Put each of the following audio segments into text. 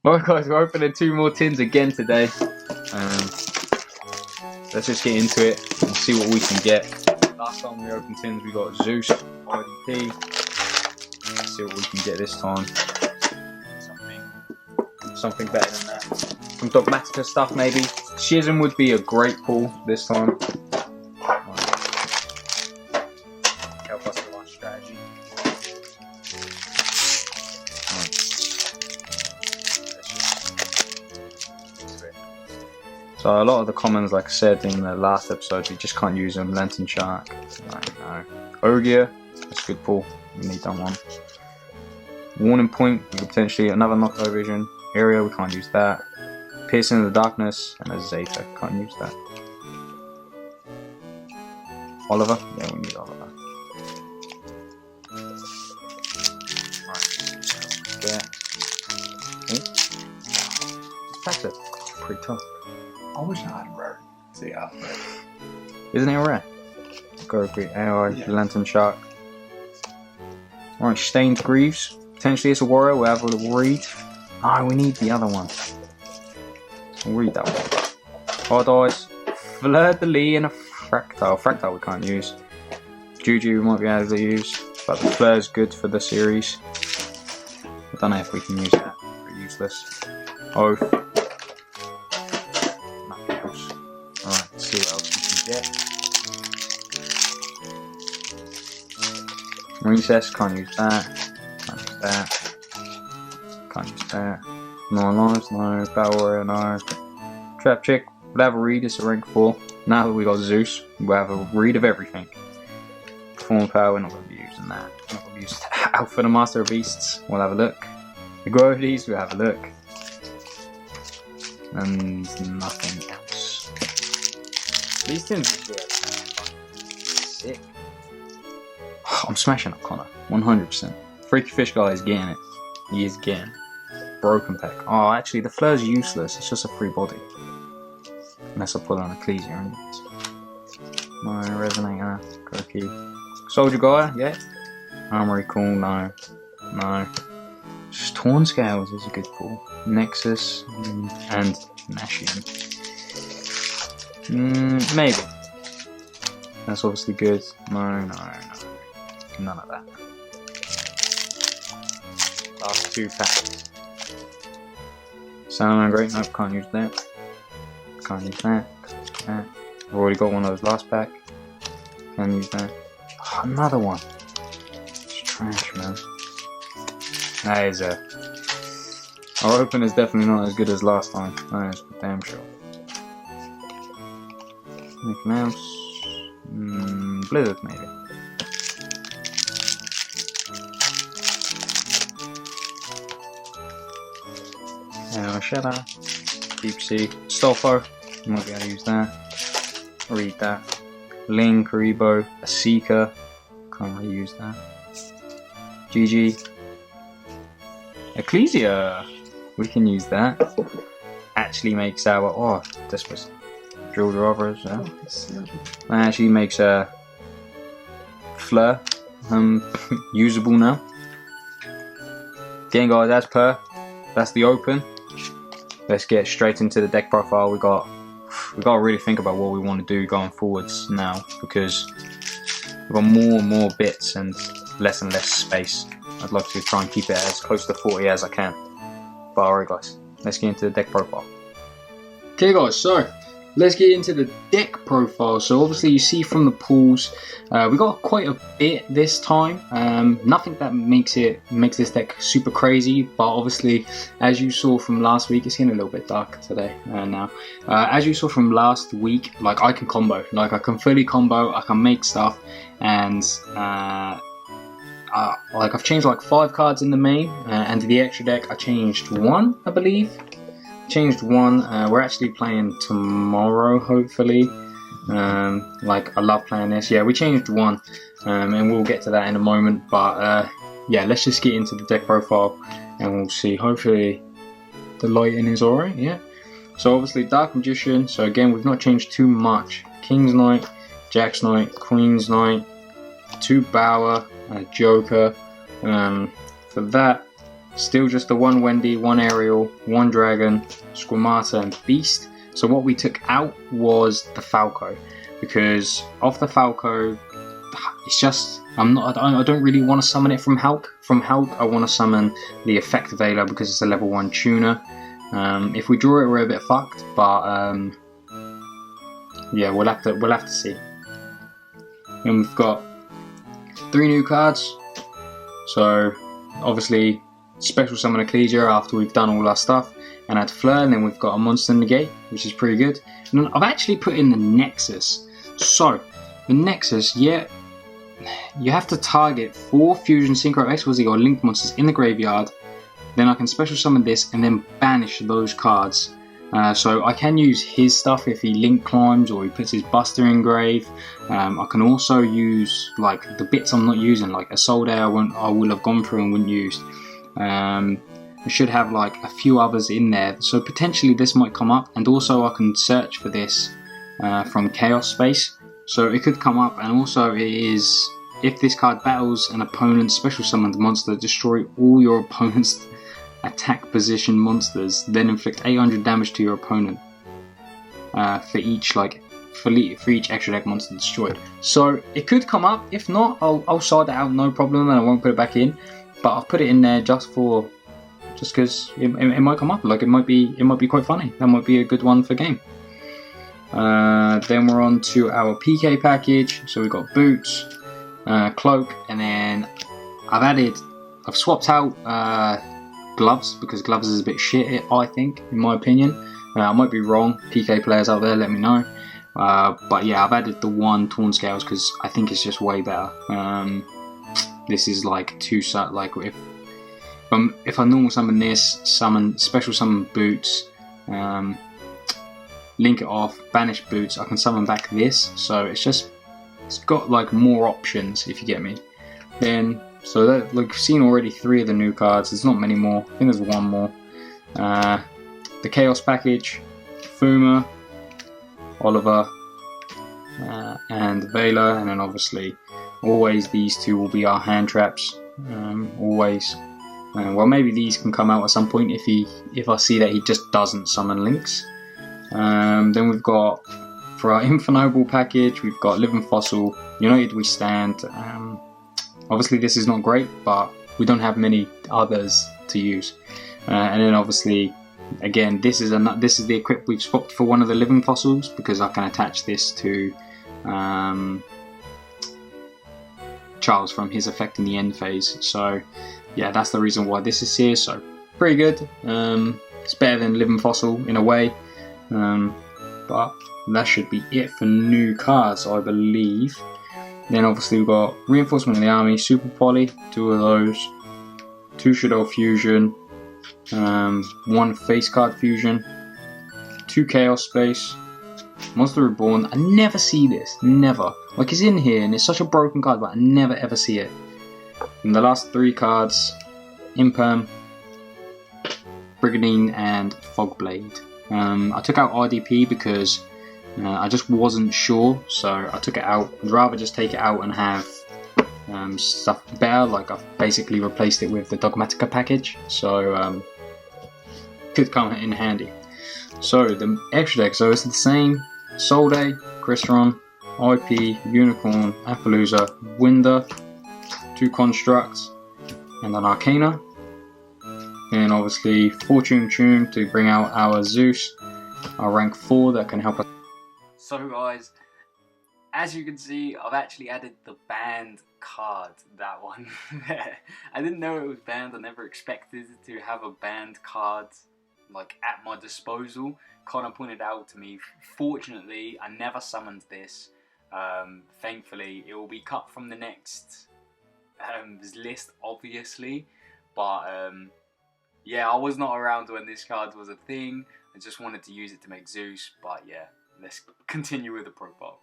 Alright guys, we're opening 2 more tins again today. Let's just get into it and see what we can get. Last time we opened tins we got Zeus, IDP. Let's see what we can get this time. Something better than that. Some Dogmatica stuff maybe. Schism would be a great pull this time. Help us with our strategy. So a lot of the commons, like I said in the last episode, we just can't use them. Lantern Shark, no. Ogia, that's a good pull. We need that one. Warning Point, we could potentially another Knockout Vision. Area, we can't use that. Piercing the Darkness, and a Zeta, can't use that. Oliver, yeah, we need Oliver. Right, there. That's it. Pretty tough. I wish I had rare. See, Isn't it rare? Go great AI, yeah. Lantern Shark. Alright, Stained Greaves. Potentially it's a warrior, we'll have a little read. No, we need the other one. We'll read that one. Odd Eyes, Fleur de Lis, and a Fractile. Fractile we can't use. Juju we might be able to use, but the Fleur is good for the series. I don't know if we can use that. Pretty useless. Oath. Nothing else. Alright, let's see what else we can get. Recess, can't use that. Can't use that. Can't use that. No Lives, no. Battle Warrior, no. Trap Chick, we'll have a read, it's a rank 4. Now that we got Zeus, we'll have a read of everything. Perform Power, we're not going to be using that. We're not going to be using Alpha the Master of Beasts, we'll have a look. The Grodies, we'll have a look. And nothing else. These tins are sick. I'm smashing up Connor, 100%. Freaky Fish guy is getting it. He is getting it. Broken Pack. Oh, actually, the Fleur's useless. It's just a free body. Unless I put on Ecclesia and no Resonator. Kirky. Soldier Guy, yeah. Armory Cool, no. No. Just Torn Scales is a good pull. Nexus and Nashian. Maybe. That's obviously good. No. None of that. Last 2 packs. Salmon Great, nope, can't use that. Can't use that. I've already got one of those last pack. Can't use that. Oh, another one. It's trash, man. That is a... Our open is definitely not as good as last time. That is for damn sure. Anything else? Blizzard, maybe. Shadow, Deep Sea, Stolfo, might be able to use that. Read that. Ling, Karibo, a Seeker, can't really use that. GG. Ecclesia, we can use that. Actually makes our, oh, this was Drill Robbers, yeah. That actually makes a Fleur usable now. Again guys, that's the open. Let's get straight into the deck profile. We got to really think about what we want to do going forwards now, because we've got more and more bits and less space. I'd love to try and keep it as close to 40 as I can. But alright guys, let's get into the deck profile. Okay guys, so let's get into the deck profile. So obviously you see from the pools, we got quite a bit this time. Nothing that makes this deck super crazy, but obviously as you saw from last week, it's getting a little bit dark today now. As you saw from last week, like I can combo, like I can fully combo, I can make stuff, and like I've changed like 5 cards in the main, and the extra deck I changed 1, I believe. Changed 1. We're actually playing tomorrow, hopefully. Like I love playing this. Yeah, we changed 1, and we'll get to that in a moment. But yeah, let's just get into the deck profile, and we'll see. Hopefully, the lighting is alright. Yeah. So obviously Dark Magician. So again, we've not changed too much. King's Knight, Jack's Knight, Queen's Knight, 2 Bower, and a Joker. For that, Still just the one Wendy, one Ariel, one Dragon, Squamata, and Beast. So what we took out was the Falco, because off the Falco, it's just I don't really want to summon it from Hulk. From Hulk, I want to summon the Effect Veiler because it's a level 1 tuner. If we draw it, we're a bit fucked, but yeah, we'll have to see. And we've got 3 new cards. So obviously, special summon Ecclesia after we've done all our stuff, and add Fleur, and then we've got a Monster Negate, which is pretty good. And then I've actually put in the Nexus. So the Nexus, yeah, you have to target 4 Fusion Synchro XYZ or Link monsters in the graveyard. Then I can special summon this and then banish those cards. So I can use his stuff if he link climbs or he puts his Buster in grave. I can also use like the bits I'm not using, like a Soul Day I will have gone through and wouldn't use. I should have like a few others in there, so potentially this might come up. And also I can search for this from Chaos Space, so it could come up. And also it is, if this card battles an opponent's special summoned monster, destroy all your opponent's attack position monsters, then inflict 800 damage to your opponent for each extra deck monster destroyed. So it could come up. If not, I'll sort it out, no problem, and I won't put it back in. But I've put it in there just because it might come up. Like it might be quite funny. That might be a good one for game. Then we're on to our PK package. So we've got Boots, Cloak, and then I've swapped out Gloves, because Gloves is a bit shit, I think, in my opinion. I might be wrong. PK players out there, let me know. But yeah, I've added the 1 Torn Scales because I think it's just way better. This is like if I normal summon this, special summon Boots, link it off, banish Boots, I can summon back this. So it's got like more options, if you get me. Then so that, like, we've seen already 3 of the new cards. There's not many more. I think there's 1 more. The Chaos package, Fuma, Oliver, and Veiler, and then obviously always these 2 will be our hand traps. Always. Well, maybe these can come out at some point if I see that he just doesn't summon links. Then we've got, for our Infinable package, we've got Living Fossil, United We Stand. Obviously this is not great, but we don't have many others to use. And then obviously, again, this is the equip we've swapped for one of the Living Fossils, because I can attach this to Charles from his effect in the end phase. So yeah, that's the reason why this is here. So pretty good. It's better than Living Fossil in a way, but that should be it for new cards, I believe. Then obviously we've got Reinforcement of the Army, Super Poly, 2 of those, 2 Shadow Fusion, 1 Face Card Fusion, 2 Chaos Space, Monster Reborn. I never see this, never. Like, it's in here and it's such a broken card, but I never ever see it. And the last 3 cards, Imperm, Brigadine, and Fogblade. I took out RDP because I just wasn't sure, so I took it out. I'd rather just take it out and have stuff better. Like, I've basically replaced it with the Dogmatica package, so could come in handy. So the extra deck, so it's the same: Soul Day, Crystron, IP, Unicorn, Appaloosa, Winder, 2 Constructs, and an Arcana. And obviously Fortune Tune to bring out our Zeus, our rank 4 that can help us. So guys, as you can see, I've actually added the banned card, that one there. I didn't know it was banned. I never expected to have a banned card like at my disposal. Connor pointed out to me. Fortunately, I never summoned this. Thankfully, it will be cut from the next list, obviously. But yeah, I was not around when this card was a thing. I just wanted to use it to make Zeus. But yeah, let's continue with the profile.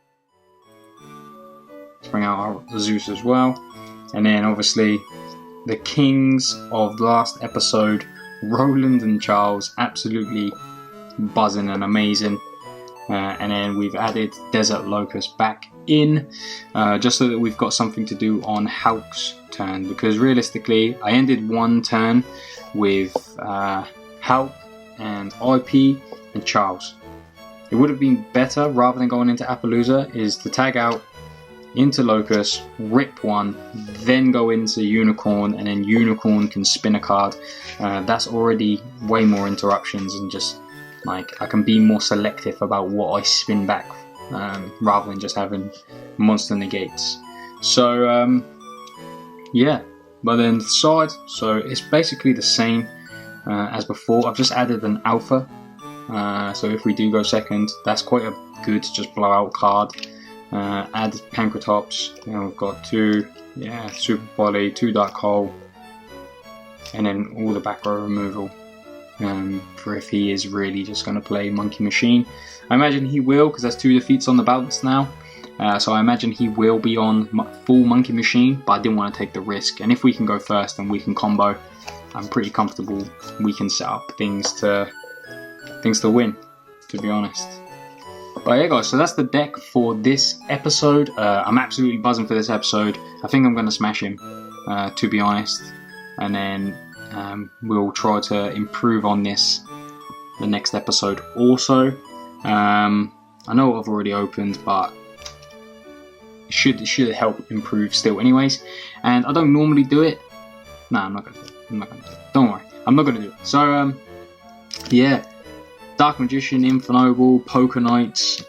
Let's bring out our Zeus as well. And then obviously the kings of last episode, Roland and Charles, absolutely buzzing and amazing. And then we've added Desert Locust back in, just so that we've got something to do on Hulk's turn, because realistically I ended one turn with Halp and IP and Charles. It would have been better, rather than going into Appaloosa, is to tag out into Locust, rip one, then go into Unicorn, and then Unicorn can spin a card. That's already way more interruptions, and just like I can be more selective about what I spin back, rather than just having monster negates. So yeah, but then the side, so it's basically the same as before. I've just added an alpha, so if we do go second, that's quite a good just blowout card. Add Pancratops, and we've got 2 Super Poly, 2 Dark Hole, and then all the back row removal for if he is really just going to play Monkey Machine. I imagine he will, because there's 2 defeats on the balance now, so I imagine he will be on full Monkey Machine, but I didn't want to take the risk. And if we can go first and we can combo, I'm pretty comfortable we can set up things to win, to be honest. But yeah guys, so that's the deck for this episode. I'm absolutely buzzing for this episode. I think I'm going to smash him, to be honest. And then we'll try to improve on this the next episode also. I know I've already opened, but it should help improve still anyways. And I don't normally do it. No, I'm not going to do it. Don't worry, I'm not going to do it. So yeah. Dark Magician, Infernoble, Poker Knights,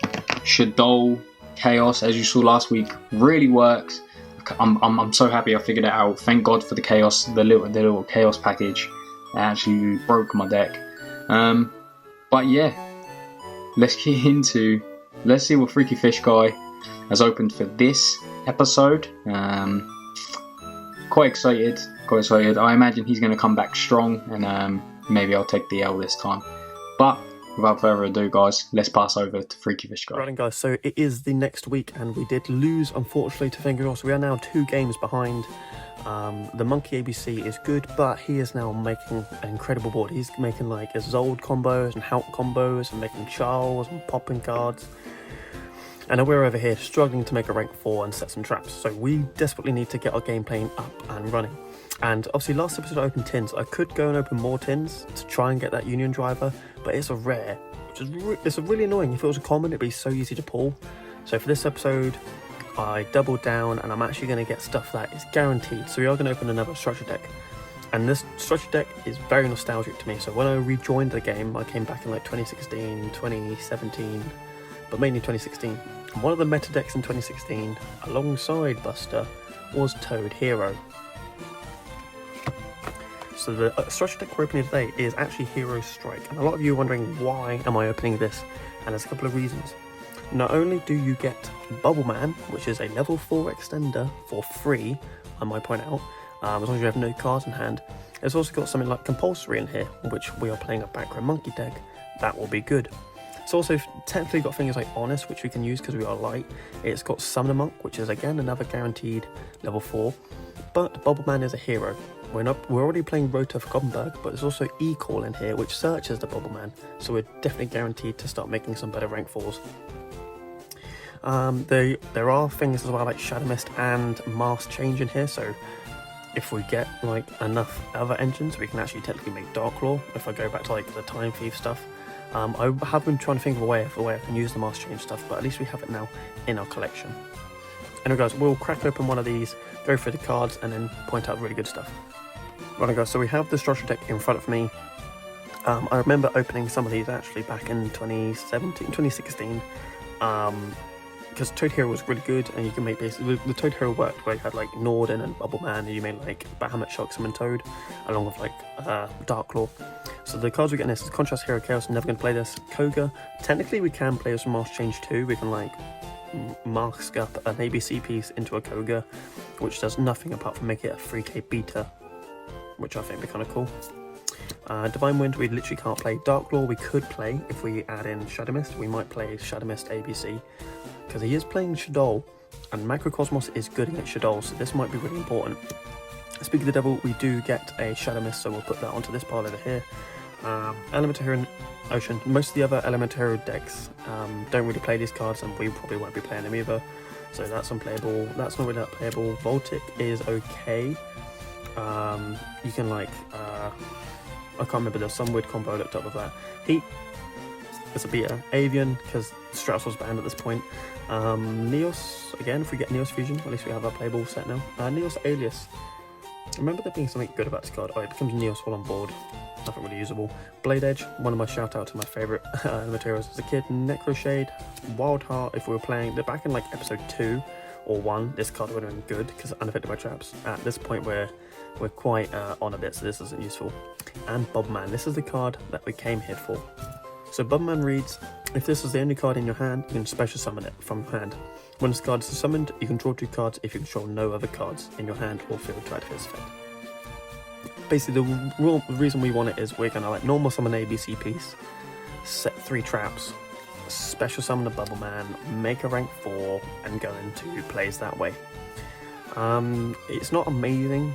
Shadow, Chaos, as you saw last week, really works. I'm so happy I figured it out. Thank God for the Chaos, the little Chaos package. It actually broke my deck. But yeah, let's get into. Let's see what Freaky Fish Guy has opened for this episode. Quite excited. I imagine he's going to come back strong, and maybe I'll take the L this time. But without further ado, guys, let's pass over to Freaky Fish Guy. Right, guys, so it is the next week, and we did lose, unfortunately, to Finger Cross. We are now 2 games behind. The Monkey ABC is good, but he is now making an incredible board. He's making like Zold combos and Halp combos, and making Charles and popping cards. And we're over here struggling to make a rank 4 and set some traps. So we desperately need to get our game plan up and running. And obviously last episode I opened tins. I could go and open more tins to try and get that Union Driver, but it's a rare, which is it's really annoying. If it was a common, it'd be so easy to pull. So for this episode, I doubled down, and I'm actually going to get stuff that is guaranteed. So we are going to open another structure deck. And this structure deck is very nostalgic to me. So when I rejoined the game, I came back in like 2016, 2017, but mainly 2016. And one of the meta decks in 2016, alongside Buster, was Toad Hero. So the structure deck we're opening today is actually Hero Strike, and a lot of you are wondering why am I opening this, and there's a couple of reasons. Not only do you get Bubble Man, which is a level 4 extender for free, I might point out, as long as you have no cards in hand. It's also got something like Compulsory in here, which we are playing a back row monkey deck. That will be good. It's also technically got things like Honest, which we can use because we are light. It's got Summoner Monk, which is again another guaranteed level 4, but Bubble Man is a hero. We're already playing Rota for Gothenburg, but there's also E-Call in here, which searches the Bubble Man, so we're definitely guaranteed to start making some better rank 4s. There are things as well like Shadow Mist and Mask Change in here, so if we get like enough other engines, we can actually technically make Dark Claw. If I go back to like the Time Thief stuff, I have been trying to think of a way I can use the Mask Change stuff, but at least we have it now in our collection. Anyway guys, we'll crack open one of these, go through the cards, and then point out really good stuff. Right guys, so we have the structure deck in front of me. I remember opening some of these actually back in 2016, because Toad Hero was really good, and you can make basically the Toad Hero worked where you had like Norden and Bubble Man, and you made like Bahamut, Shark, Summon Toad, along with like Dark Claw. So the cards we get in this is Contrast Hero Chaos. Never going to play this. Koga. Technically, we can play this from Mask Change too. We can like mask up an ABC piece into a Koga, which does nothing apart from make it a 3k beta, which I think would be kind of cool. Divine Wind, we literally can't play. Dark Claw we could play if we add in Shadow Mist. We might play Shadow Mist ABC, because he is playing Shadow, and Macrocosmos is good against Shadow, so this might be really important. Speaking of the Devil, we do get a Shadow Mist, so we'll put that onto this pile over here. Elemental Hero and Ocean. Most of the other Elemental Hero decks don't really play these cards, and we probably won't be playing them either, so that's unplayable. That's not really that playable. Voltic is okay. You can like, I can't remember, there's some weird combo I looked up with that. Heat, it's a beta. Avian, because Stratos was banned at this point. Neos, again, if we get Neos Fusion, at least we have our playable set now. Neos Alias. Remember there being something good about this card. Oh, it becomes Neos while on board. Nothing really usable. Blade Edge, one of my shout out to my favourite materials as a kid. Necroshade, Wild Heart, if we were playing, they're back in like episode 2 or 1, this card would have been good because it's unaffected by traps. At this point we're quite on a bit, so this isn't useful. And Bobman, this is the card that we came here for. So Bobman reads, if this is the only card in your hand, you can special summon it from hand. When this card is summoned, you can draw 2 cards if you control no other cards in your hand or field to activate its effect. Basically, the reason we want it is we're gonna like normal summon an ABC piece, set 3 traps, special summon a Bubble Man, make a rank 4, and go into plays that way. It's not amazing.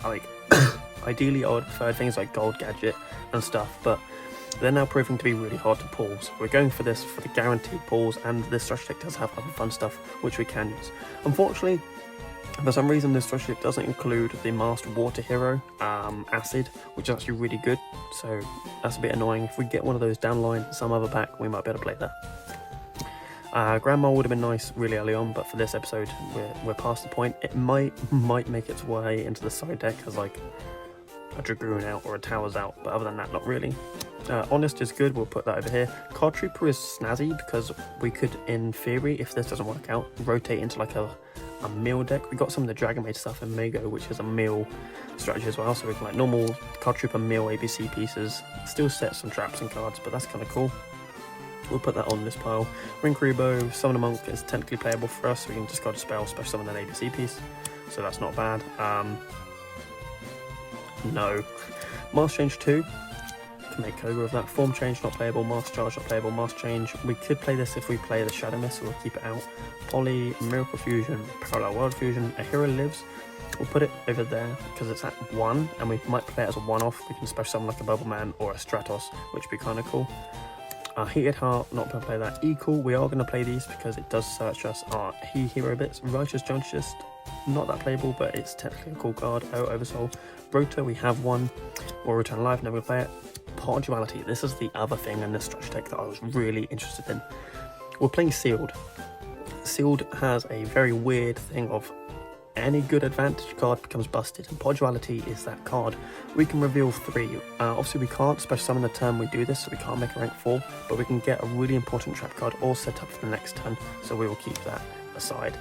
Like, ideally, I would prefer things like Gold Gadget and stuff, but they're now proving to be really hard to pull. So we're going for this for the guaranteed pulls, and this strategy deck does have other fun stuff which we can use. Unfortunately, for some reason, this strategy deck doesn't include the Masked Water Hero, Acid, which is actually really good. So that's a bit annoying. If we get one of those down the line, some other pack, we might be able to play that. Grandma would have been nice really early on, but for this episode, we're past the point. It might make its way into the side deck as like a Dragoon out or a Towers out, but other than that, not really. Honest is good, we'll put that over here. Card Trooper is snazzy because we could, in theory, if this doesn't work out, rotate into like a meal deck. We got some of the Dragon Maid stuff in Mago, which is a meal strategy as well, so we can like normal Card Trooper meal ABC pieces, still set some traps and cards, but that's kind of cool. We'll put that on this pile. Ring Kuribo, Summon a Monk is technically playable for us, so we can discard a spell, special summon an ABC piece, so that's not bad. No. Mask Change 2, can make Koga of that. Form Change not playable, Mask Charge not playable, Mask Change. We could play this if we play the Shadow Mist, so we'll keep it out. Poly, Miracle Fusion, Parallel World Fusion, A Hero Lives. We'll put it over there because it's at 1, and we might play it as a one-off. We can special summon like a Bubble Man or a Stratos, which would be kind of cool. Heated Heart, not going to play that. Equal, we are going to play these because it does search us our hero bits. Righteous Justice, not that playable, but it's technically a cool card. Oh, Oversoul. Rotor, we have one. Or Return Alive, never play it. Pot Duality, this is the other thing in this strategy deck that I was really interested in. We're playing Sealed. Sealed has a very weird thing of any good advantage card becomes busted, and Pot Duality is that card. We can reveal 3. Obviously we can't special summon the turn we do this, so we can't make a rank 4, but we can get a really important trap card all set up for the next turn, so we will keep that aside.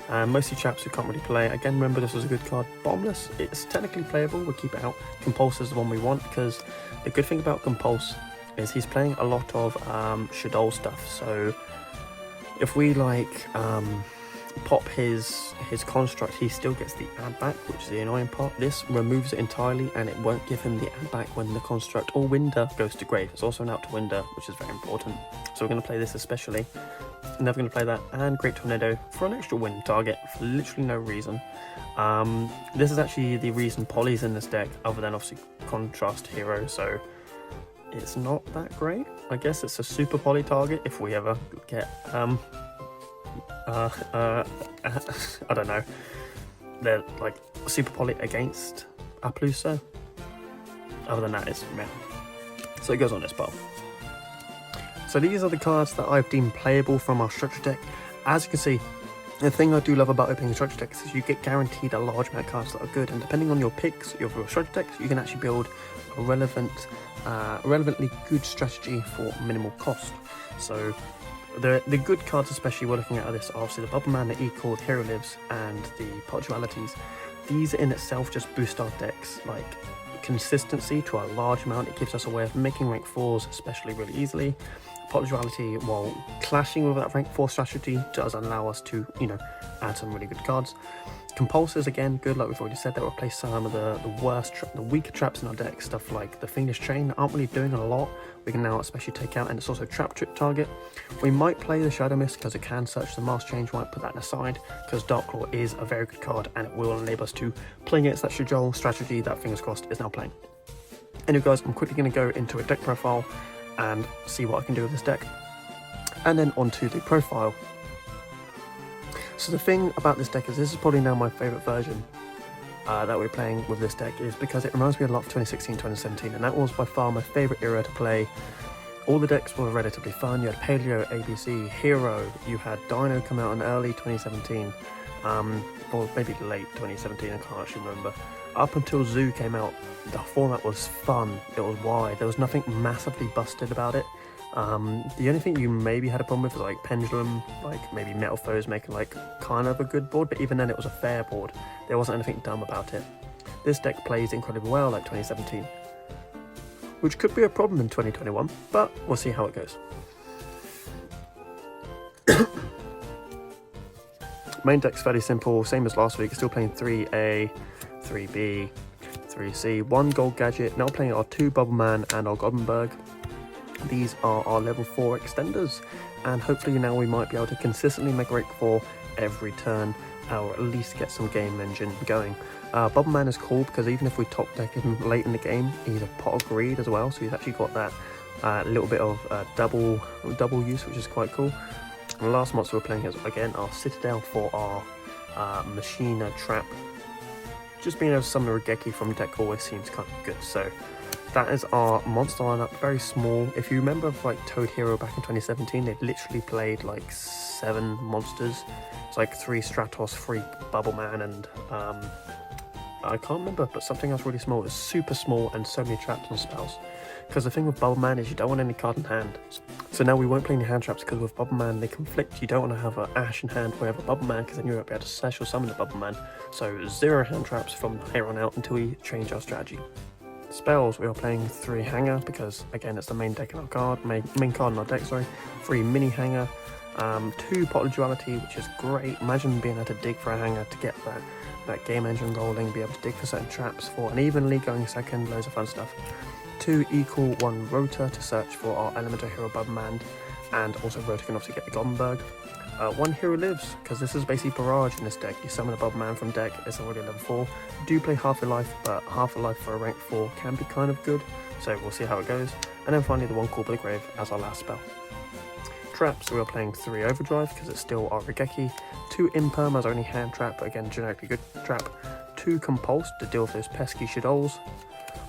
Mostly traps we can't really play. Again, remember this was a good card. Bombless, it's technically playable, we'll keep it out. Compulse is the one we want, because the good thing about Compulse is he's playing a lot of Shadow stuff, so if we like pop his construct, he still gets the add back, which is the annoying part. This removes it entirely, and it won't give him the add back when the construct or Winder goes to grave. It's also an out to Winder, which is very important, so we're going to play this especially. Never going to play that. And Great Tornado for an extra win target for literally no reason. This is actually the reason Poly's in this deck, other than obviously Contrast Hero, so it's not that great. I guess it's a super Poly target if we ever get I don't know, they're like super Poly against Appaloosa. Other than that, it's meh. So it goes on this pile. So these are the cards that I've deemed playable from our structure deck. As you can see, the thing I do love about opening structure decks is you get guaranteed a large amount of cards that are good, and depending on your picks, your structure decks, you can actually build a relevantly good strategy for minimal cost. So the good cards especially we're looking at are this, obviously the Bubble Man, the E-Cord, Hero Lives, and the Pot Dualities. These in itself just boost our decks like consistency to a large amount. It gives us a way of making rank 4s especially really easily. Pot Duality, while clashing with that rank 4 strategy, does allow us to, you know, add some really good cards. Compulsors, again, good, like we've already said, that replace some of the weaker traps in our deck, stuff like the Fiendish Chain that aren't really doing a lot. We can now especially take out, and it's also trap trick target. We might play the Shadow Mist because it can search the Mask Change. We might put that aside because Dark Claw is a very good card, and it will enable us to play against that Shujol strategy that, fingers crossed, is now playing. Anyway guys, I'm quickly going to go into a deck profile and see what I can do with this deck, and then onto the profile. So the thing about this deck is this is probably now my favourite version. that we're playing with this deck is because it reminds me a lot of 2016-2017, and that was by far my favourite era to play. All the decks were relatively fun. You had Paleo, ABC, Hero, you had Dino come out in early 2017, or maybe late 2017, I can't actually remember. Up until Zoo came out, the format was fun, it was wide, there was nothing massively busted about it. The only thing you maybe had a problem with was like Pendulum, like maybe Metal Foes making like kind of a good board, but even then it was a fair board. There wasn't anything dumb about it. This deck plays incredibly well like 2017, which could be a problem in 2021, but we'll see how it goes. Main deck's fairly simple, same as last week, still playing 3A, 3B, 3C, 1 gold gadget, now playing our 2 Bubble Man and our Gothenburg. These are our level 4 extenders, and hopefully now we might be able to consistently make a break for every turn, or at least get some game engine going. Bubble Man is cool because even if we top deck him late in the game, he's a pot of greed as well, so he's actually got that little bit of double use, which is quite cool. And the last monster we're playing is again our Citadel for our Machina Trap. Just being able to summon a Regeki from deck always seems kind of good, so that is our monster lineup, very small. If you remember like Toad Hero back in 2017, they literally played like 7 monsters. It's like 3 Stratos, 3 Bubble Man, and I can't remember, but something else really small. It's super small and so many traps and spells. Because the thing with Bubble Man is you don't want any card in hand. So now we won't play any hand traps because with Bubble Man they conflict. You don't want to have an Ash in hand where you have a Bubble Man because then you won't be able to special summon the Bubble Man. So 0 hand traps from here on out until we change our strategy. Spells, we are playing 3 Hanger because again it's the main deck in our card, main card in our deck, sorry. 3 Mini Hanger, 2 Pot of Duality, which is great. Imagine being able to dig for a Hanger to get that game engine rolling, be able to dig for certain traps for an evenly going second, loads of fun stuff. 2 Equal, 1 Rotor to search for our Elemental Hero Bubble Man, and also Rotor can obviously get the Gothenburg. 1 Hero Lives, because this is basically Barrage in this deck. You summon a Bubble Man from deck, it's already level 4. You do play half a life, but half a life for a rank 4 can be kind of good, so we'll see how it goes. And then finally the 1 Call by the Grave as our last spell. Traps, we are playing 3 Overdrive because it's still our Regeki, 2 Imperm as only hand trap, again generically good trap, 2 Compulse to deal with those pesky Shadows,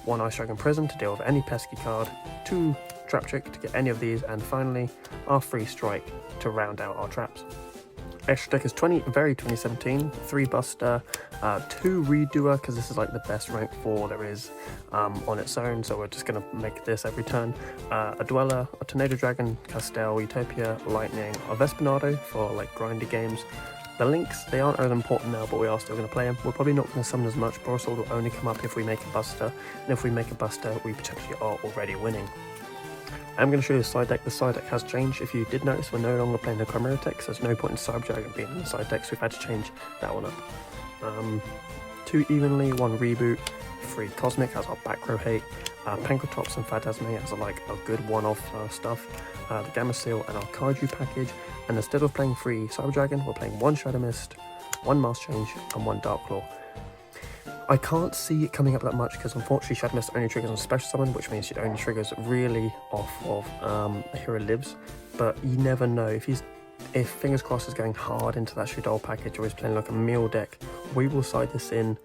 1 Ice Dragon Prison to deal with any pesky card, 2 Trap Trick to get any of these, and finally our Free Strike to round out our traps. Extra deck is 20, very 2017, 3 Buster, 2 Redoer because this is like the best rank 4 there is on its own, so we're just going to make this every turn. A Dweller, a Tornado Dragon, Castel, Utopia, Lightning, a Vespanado for like grindy games. The links, they aren't as important now, but we are still going to play them. We're probably not going to summon as much. Borsal will only come up if we make a Buster, and if we make a Buster, we potentially are already winning. I'm going to show you the side deck. The side deck has changed. If you did notice, we're no longer playing the Chimera deck, so there's no point in Cyber Dragon being in the side deck, so we've had to change that one up. 2 Evenly, 1 Reboot, 3 Cosmic as our back row hate, Pankratops and Phantasme as like a good one-off stuff, the Gamma Seal and our Kaiju package, and instead of playing 3 Cyber Dragon, we're playing 1 Shadow Mist, 1 Mask Change, and 1 Dark Claw. I can't see it coming up that much because unfortunately Shadow Mist only triggers on Special Summon, which means it only triggers really off of a Hero Lives, but you never know. If fingers crossed is going hard into that Shadow package or is playing like a meal deck, we will side this in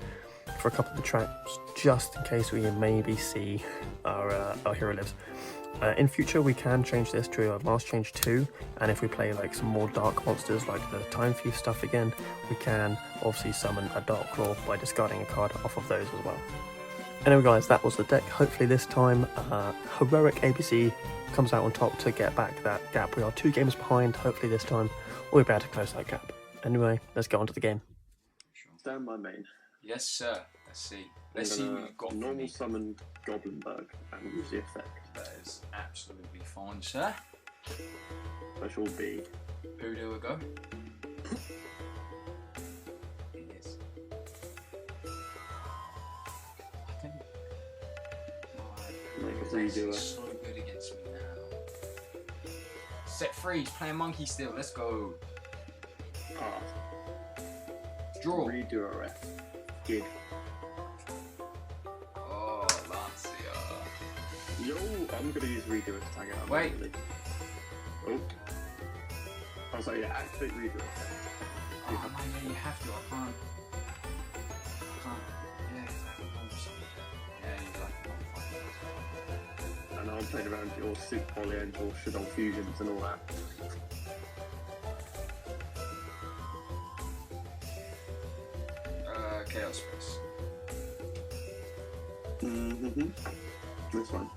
for a couple of the traps just in case we maybe see our Hero Lives. In future we can change this to a Mask Change 2, and if we play like some more dark monsters like the Time Thief stuff again, we can obviously summon a Dark Claw by discarding a card off of those as well. Anyway guys, that was the deck. Hopefully this time Heroic ABC comes out on top to get back that gap. We are 2 games behind. Hopefully this time we'll be able to close that gap. Anyway, let's get on to the game. Stand by main. Yes, sir. Let's see. Let's see what you've got for normal me. summon Goblinberg and use the effect. That is absolutely fine, sir. Special B. Who do we go? Yes. I think. Make a This redo is it. so good against me now. Set freeze, playing monkey still. Let's go. Pass. Draw. Redo a ref. Gig. Oh, Lancia. Yo, I'm gonna use redo it to tag out. Wait. Oh. I was like, yeah, activate redo it. Oh man, yeah, you have to. I can't. And I'm playing around your Super Poly and your Shadow Fusions and all that. Chaos Space. Mm-hmm. This one.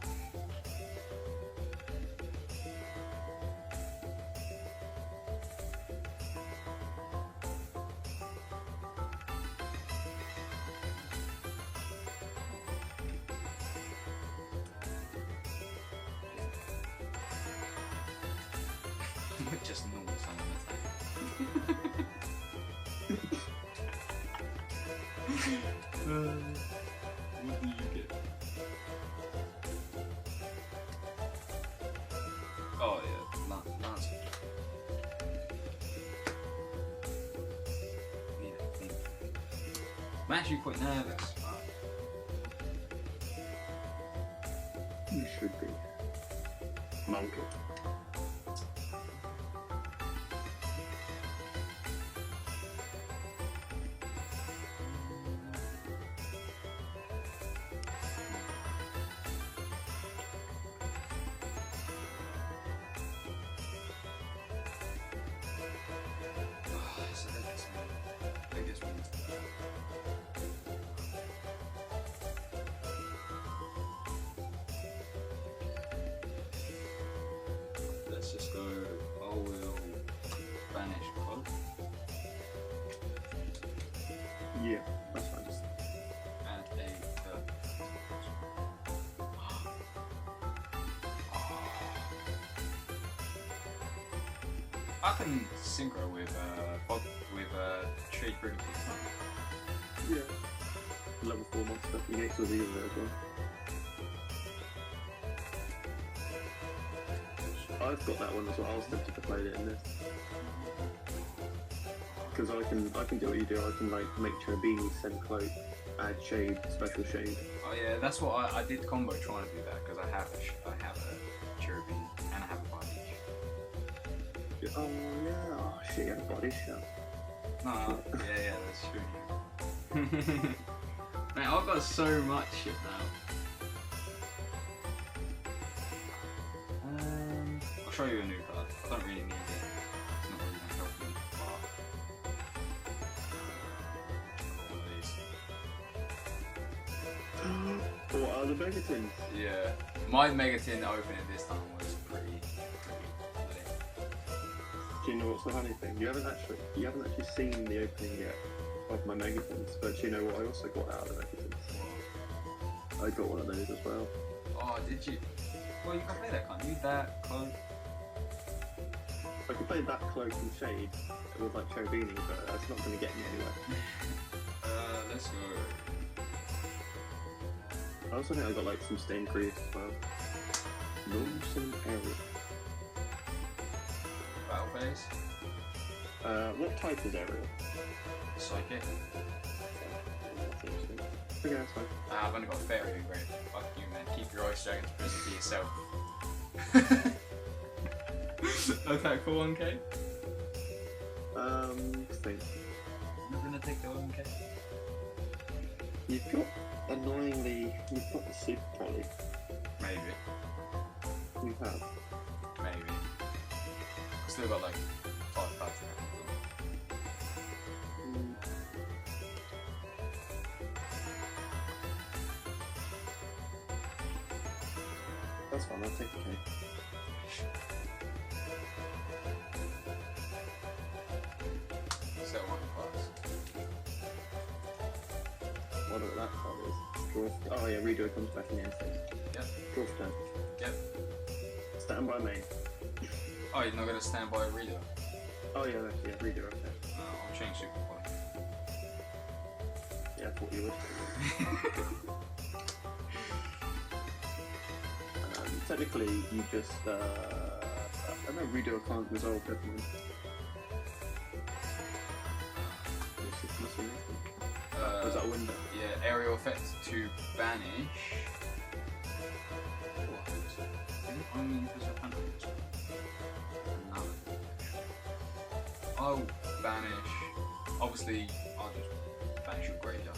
Just normal summon attack. What do you get? Oh yeah, Lance. I'm actually quite nervous. You should be. Monkey. Let's just go. I will banish cloak. Yeah, that's fine. Just Add a I can synchro with Trade Brigade. yeah. Level 4 monster. You get to the other as well. I've got that one as well. I was tempted to play it in this. Because I can do what you do. I can like make Cherubini, send cloak, add shade, special shade. Oh yeah, that's what I did combo trying to do that because I have a Cherubini and I have a body. Oh yeah. Oh shit, you had a body shot. No, yeah, that's true. Man, I've got so much shit now. I'll show you a new card. I don't really need it. It's not really going to help me. But What are the Megatons? yeah, my Megatin opening this time was pretty lit. Do you know what's the funny thing? You haven't actually seen the opening yet of my Megatons, but you know what I also got out of the Megatons? I got one of those as well. Oh, did you? Well, you can play that, can't you? That clone. I could play that cloak and shade with like Cherubini, but that's not going to get me anywhere. Let's go. I also think I got like some stain crease as well. Lonesome area. Battle phase. What type is Ariel? Psychic. Okay, that's fine. I've only got fairy and grave. Fuck you, man. Keep your ice dragon's prison to yourself. Attack for 1k? Think. You're gonna take the 1k? You've got, annoyingly, you've got the Super Poly. Maybe. You have. Maybe. Still got like 5 cards in That's fine, I'll take the cake. So 1 class. I don't know what that card is. Draw. Oh yeah, redo it comes back in the end phase. Yep. Draw for turn. Yep. Stand by main. Oh, you're not gonna stand by a reader? Oh yeah, redo, okay. I'll change Super Point. Yeah, I thought you would. Technically, you just, I don't know, redo a can't resolve Pokemon. Was that a window? Yeah, aerial effect to banish. I'll banish. Obviously, I'll just banish your graveyard.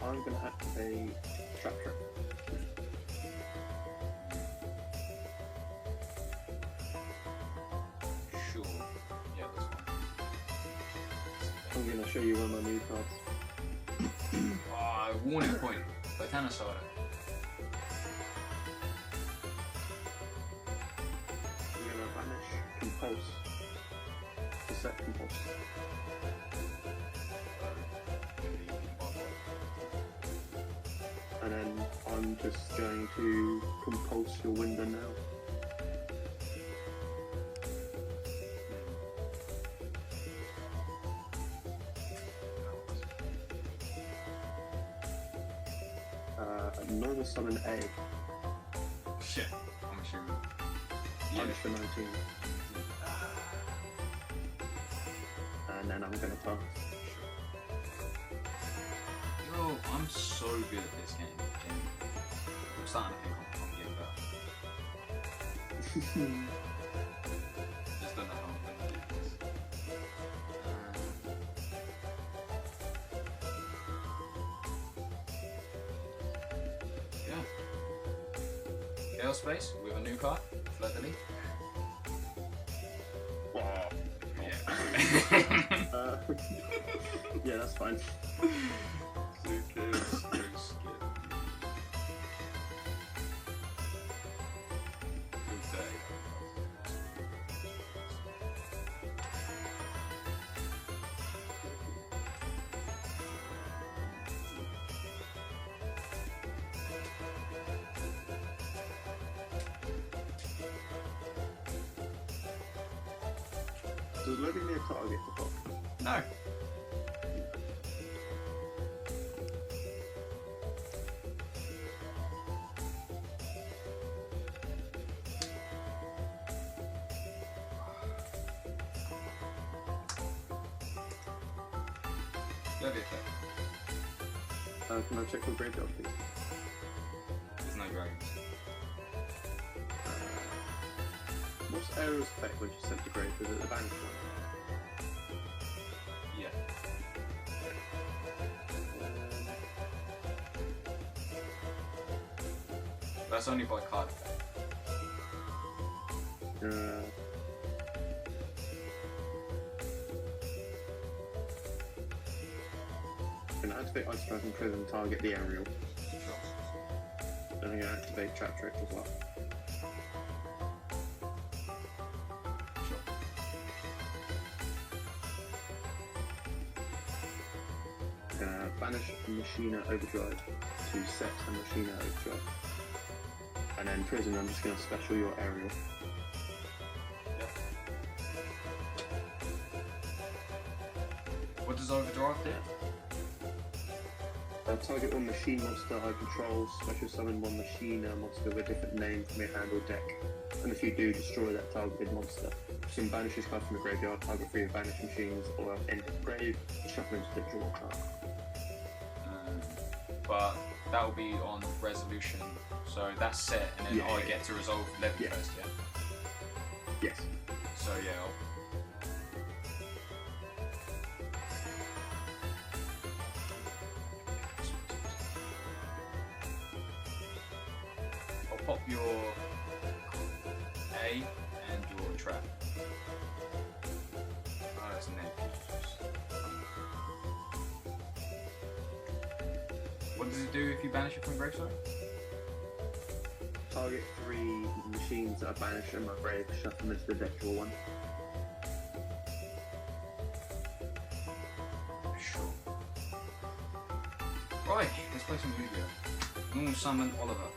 I'm going to activate Chapter. Sure. Yeah, that's fine. I'm going to show you one of my new cards. Warning point. Botana soda. I'm going to banish Compulse. To set Compulse. And then I'm just going to compulse your window now. Normal summon A. Shit, I'm assuming. Punch for 19. And then I'm gonna pass. Yo, I'm so good at this game. I'm starting to think I'm getting better. Just don't know how I'm gonna do this. Yeah. Chaos Space with a new card, Fleur-de-Lis. Wow. Yeah. Yeah, that's fine. Does loading me a target to pop? No. Levy effect. Can I check for graveyard, please? There's no dragons. What's Aero's effect when she's sent to grave? Is it the banished one? Yeah. That's only by card effect. Can I activate Ice Strike and Prison, target the aerial? Sure. Then I'm going to activate Trap Trick as well. Sure. I'm going to banish Machina Overdrive to set a Machina Overdrive. And then Prison, I'm just going to special your aerial. Yep. What does Overdraft do? Target one machine monster I control, special summon one machine monster with a different name from your hand or deck. And if you do, destroy that targeted monster. You can banish this card from the graveyard, target 3 of banished machines, or end its grave, shuffle into the draw card. But that will be on resolution, so that's set, and then I get to resolve Levy first, yeah? Yes. So yeah, I'll pop your A and your trap. Oh, that's negative. What does it do if you banish it from graveside? Target 3 machines that are banished in my grave, shuffle them into the deck, draw 1. Sure. Right, let's play some Yu-Gi-Oh! Normal summon Oliver.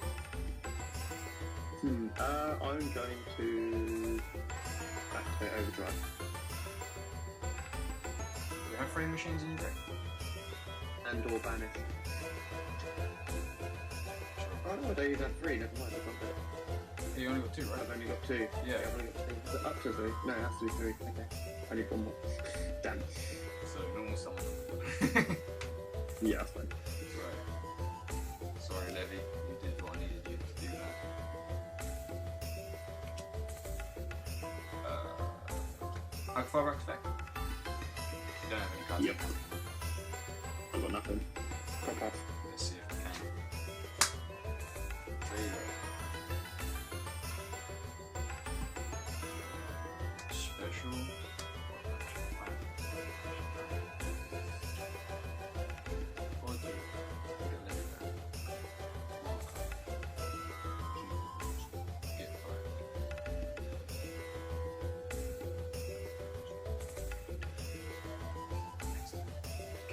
I'm going to activate Overdrive. Do you have 3 machines in your deck? And or banish. Oh no, I don't even have 3, never mind, I've got that. Yeah, you only got 2, right? I've only got 2. Yeah. I've only got 2. Is it up to 3? No, it has to be 3. Okay. I need 1 more. Damn. So, normal summon. Yeah, that's fine. Right. Sorry, Levy, you did what I needed you to do that. How far back to back? You don't have any cards. Yep. I've got nothing. Pop off.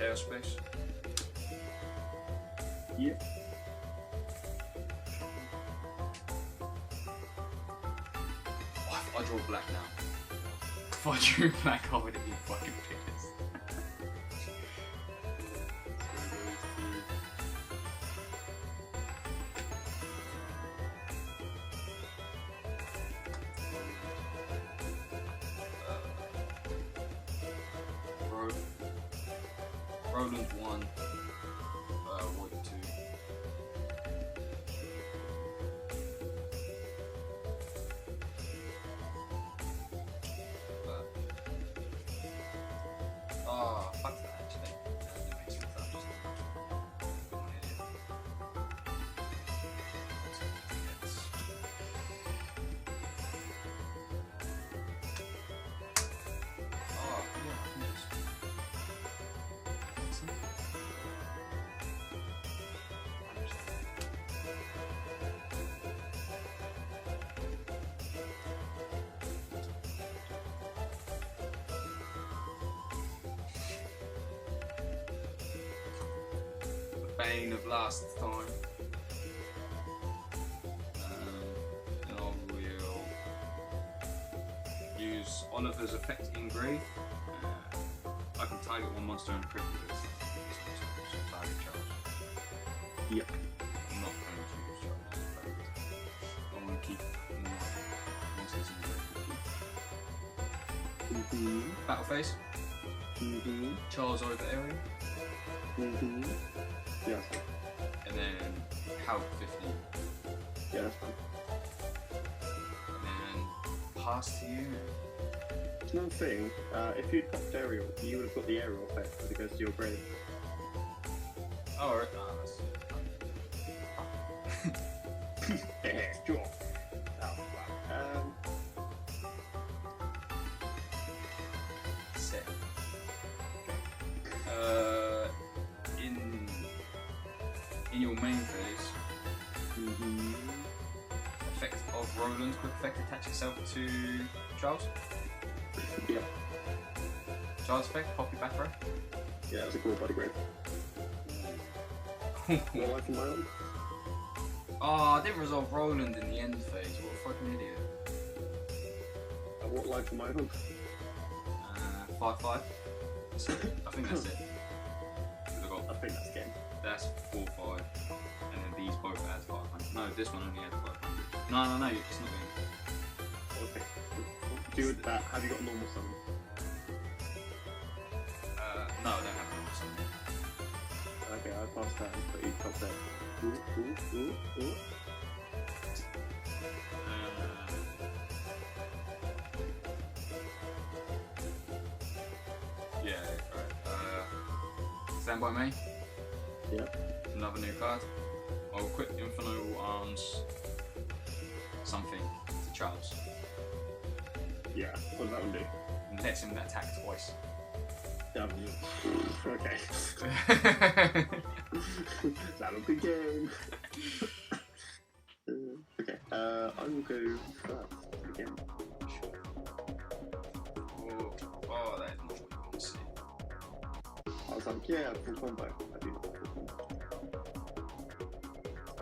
Chaos Space. Yep. Oh, I draw black now. If I drew black, I would have been fucking pissed. Roland 1, Void 2. Fuck that actually. That makes sense. I'm just an idiot. Oh, yeah, I can just. Bane of last time. And I will use Oliver's effect in grey. I can target one monster and crit with it. So target Charles. Yep. I'm not going to use Charles' effect. I want to keep more monsters in grey. Battle phase. Charles over area. Yeah. And then Howard 50. Yeah, that's fine. And then pass to you. Small thing, if you'd popped aerial, you would have got the aerial effect as it goes to your grave. Oh, right. That's... Yeah, sure. Oh, Set. In your main phase, effect of Roland, quick effect, attach itself to Charles. yeah. Charles effect, pop your back row. Yeah, that's a cool body grave. What life in my own? Oh, I didn't resolve Roland in the end phase. What a fucking idiot. What life in my own? 5/5. I think that's it. I think that's game. That's 4/5, and then these both add 500. No, this one only adds 500. No, it's not going. Okay. Do that. Have you got a normal summon? No, I don't have a normal summon. Okay, I'll pass that and put you top there. Ooh. Yeah, right. Stand by me. Yep. Another new card. I'll equip Inferno Arms something to Charles. Yeah, what does that one do? And lets him attack twice. Okay. That'll be game. Okay, I will go first again. Oh, that is not what you want to see. I was like, yeah, full combo. I do not full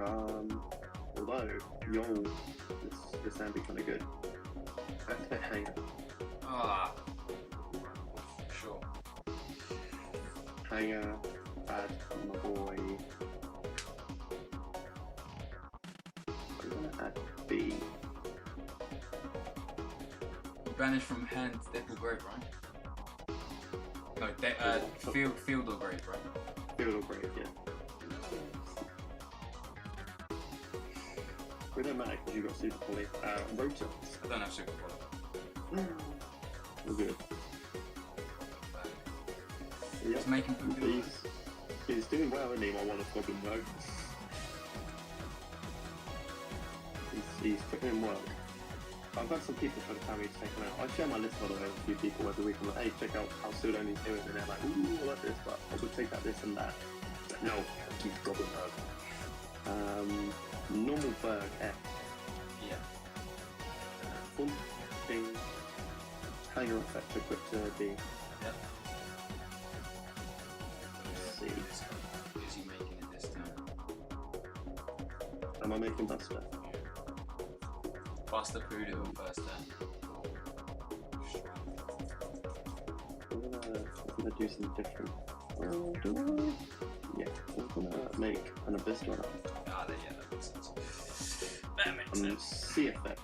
combo. Although, yo, this sound be kind of good. That's a bit hanger. Ah, sure. Hanger, bad, my boy. I'm gonna add B. Banish from hand, Death or Grave, right? No, field or grave, right? Field or grave, yeah. We don't matter because you've got super poly. Rotor. I don't have super quality. We're good. He's making food. He's doing well, isn't he? My one of Goblin Rogue. He's putting in work. I've had some people try to tell me to take him out. I share my list by the way with a few people every week. I'm like, hey, check out how Sudoni's doing, and they're like, ooh, I like this, but I would take out this and that. But no, keep Goblin Rogue. Normal Berg F. Yeah. Full thing. Hanger effect equipped to B. Yep. Am I making Buster? Buster Poodle first turn. I'm gonna do something different. Do I? Yeah, I'm gonna make an Abyss Dweller. Ah, yeah, that makes sense. That makes sense. C effect.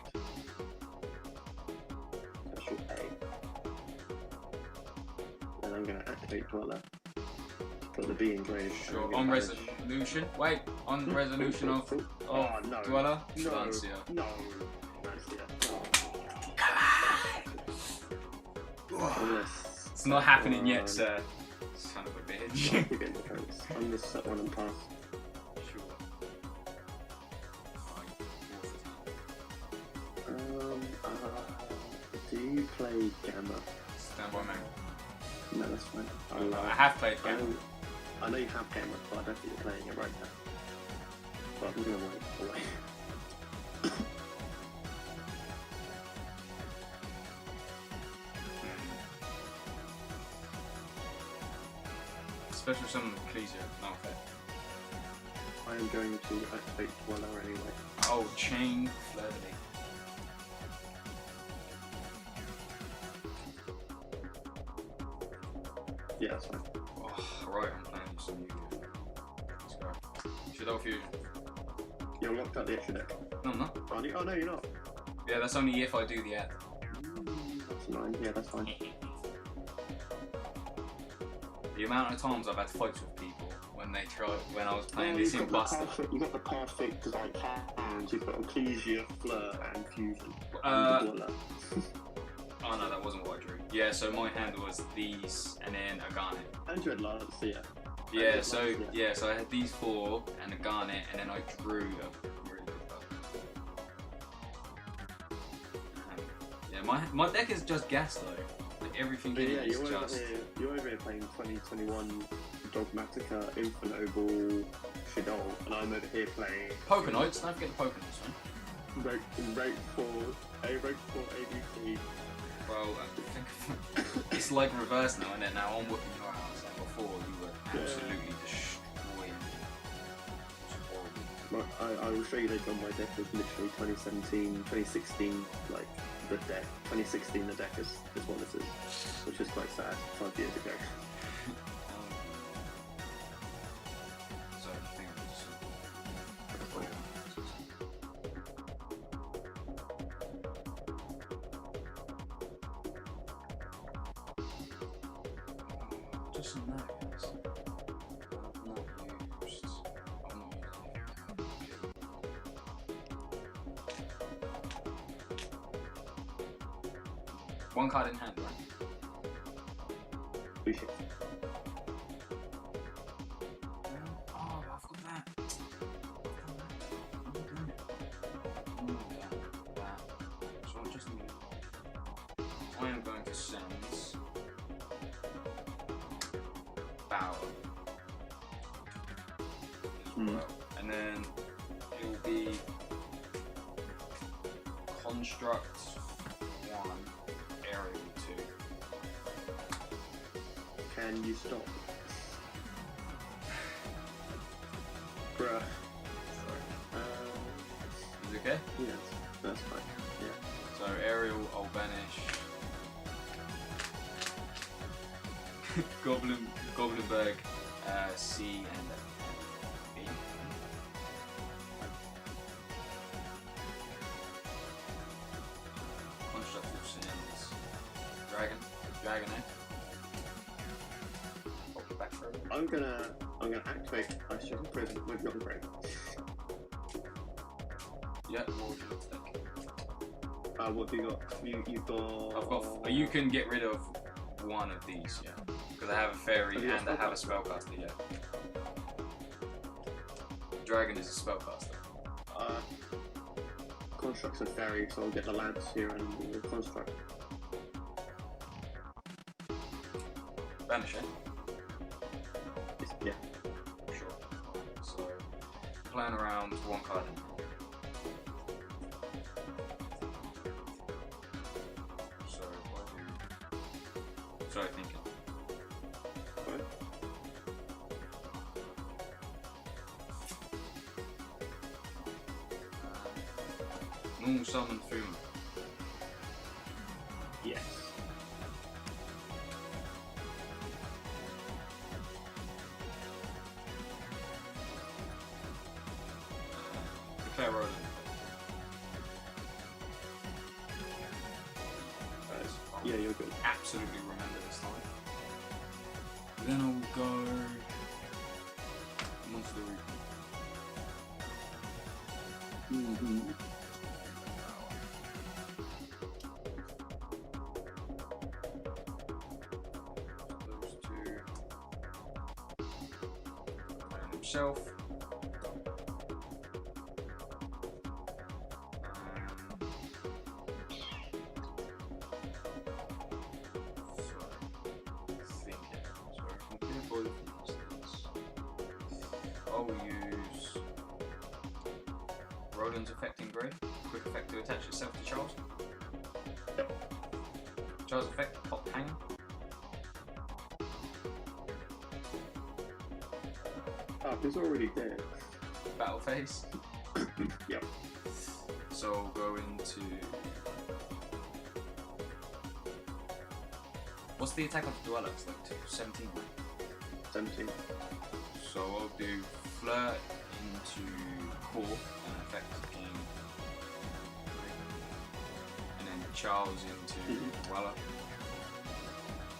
Special A. And I'm gonna activate Dweller. Put the B in grave. Sure. On resolution. Wait. On resolution of no. Dweller. No. Lancia. No. Lancia. It's not happening yet, sir. Son of a bitch. I'm gonna set one and pass. Sure. Do you play Gamma? Stand by, man. No, that's fine. I have played Gamma. I know you have Gamma, but I don't think you're playing it right now. But I'm gonna wait. Special summon Ecclesia. No, okay. I am going to activate Dweller anyway. Oh, Chain Flurry. Yeah, that's fine. Oh, right, I'm playing some YUGI. Let's go. Shadow Fusion. You're locked out the extra deck. No, I'm not. Oh, no, you're not. Yeah, that's only if I do the ad. That's annoying. Yeah, that's fine. The amount of times I've had fights with people when I was playing this in Buster. You got the perfect like hands. You've got Ecclesia, Fleur, and Fusion. Oh no, that wasn't what I drew. Yeah, so my hand was these and then a garnet. And you had Lancia. Yeah, so I had these four and a garnet, and then I drew a really good card. Yeah, my deck is just gas though. Like everything in it is just. You're over here playing 2021 Dogmatica, Infinable, Shadow, and I'm over here playing. Poker Knights, don't forget the Poker Knights, man. Rate 4 ABC. Well, it's like reverse now, isn't it? Now I'm whipping your house, and before you were absolutely destroying me. I will show you later on. My deck was literally 2017, 2016, like the deck. 2016, the deck is what this is, which is quite sad. 5 years ago. So I think just some nuggets. I've not used. One card in hand, right? We should. Oh, I've got that. So I just need. I am going to send Bower as well, and then it will be Construct 1, Aerial 2. Can you stop? Bruh. Sorry. Is it okay? Yes, that's fine. Yeah. So Aerial, I'll banish. Goblinberg, C and B. Construct of Sins. Dragon, eh? Pop it back for it. I'm gonna activate Ice Shadow Prison with your upgrade. Yeah, what would you take? What have you got? You've got. I've got. You can get rid of one of these, yeah. Because I have a fairy and I have a spellcaster, yeah. Dragon is a spellcaster. Construct's a fairy, so I'll get the lance here and the construct. Banish it? Yeah. Sure. So, plan around one card in. So, what do you... Sorry, thinking. Fine. Normal summon Fuma. Yes. Declare Roland. Yeah, you're good. Absolutely remember this time. Then I'll go Monster Reaper. Mm-hmm. Those two. And himself. I'll use Roland's effect in grey. Quick effect to attach itself to Charles. Charles effect, pop hang. He's already dead. Battle phase. Yep. So I'll go into. What's the attack of the Duel? It's like 17, right? 17. So I'll do Fleur into Core and effect in. And then Charles into Walla.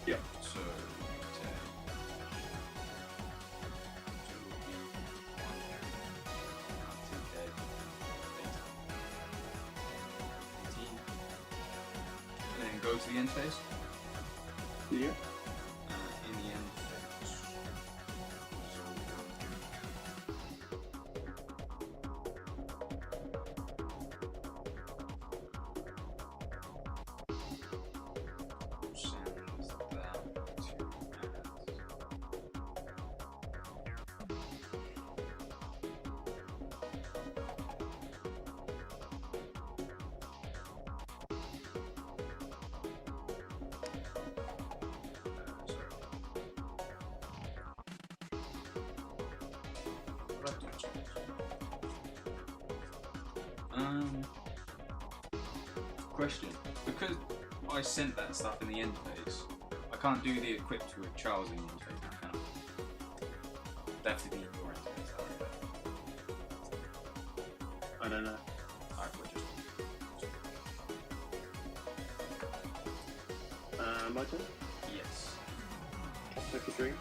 Yep. So and then go to the end phase. Yeah. In the end phase. Send that to add. Question. Because I sent that stuff in the end phase, I can't do the equipped with Charles in the end phase, can I? They have to be in your end phase, I don't know. Alright, we're just... My turn? Yes. 53. If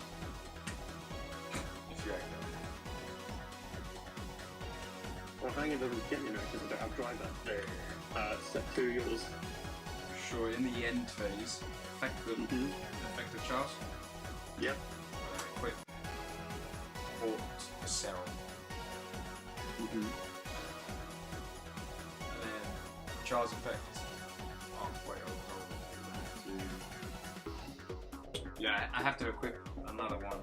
you're accurate. Well, hanging doesn't get me now because I don't have driver. Set 2 yours. Sure, in the end phase, effective Charles. Yep. Equip. Fort Cell. And then Charles effect. Oh, wait, yeah, I have to equip another one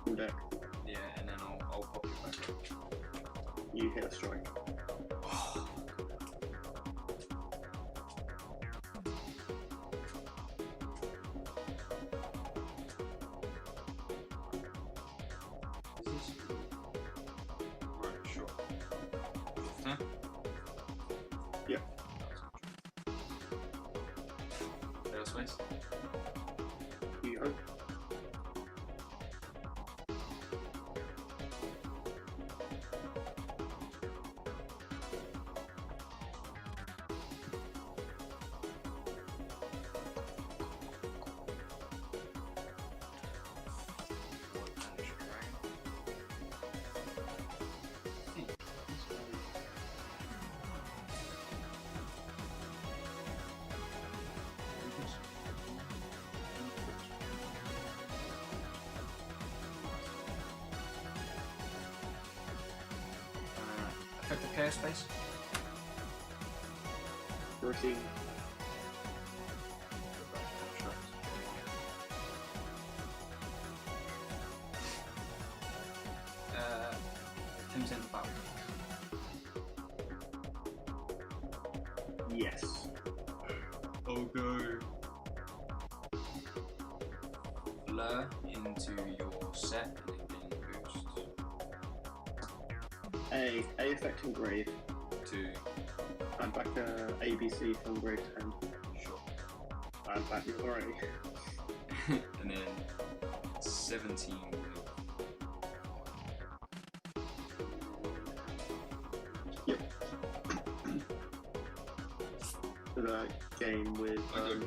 from Deck. Yeah, and then I'll pop it back. You hit a strike. Right, sure. Huh? Yep. Aerospace. You hope. Effective chaos space. Routine. 10% power. Yes. I'll go blur into your set and then boost. A effect engrave. to? I'm back ABC from grade 10. Sure. I'm back already. And then 17 with. Yep. The game with Charles.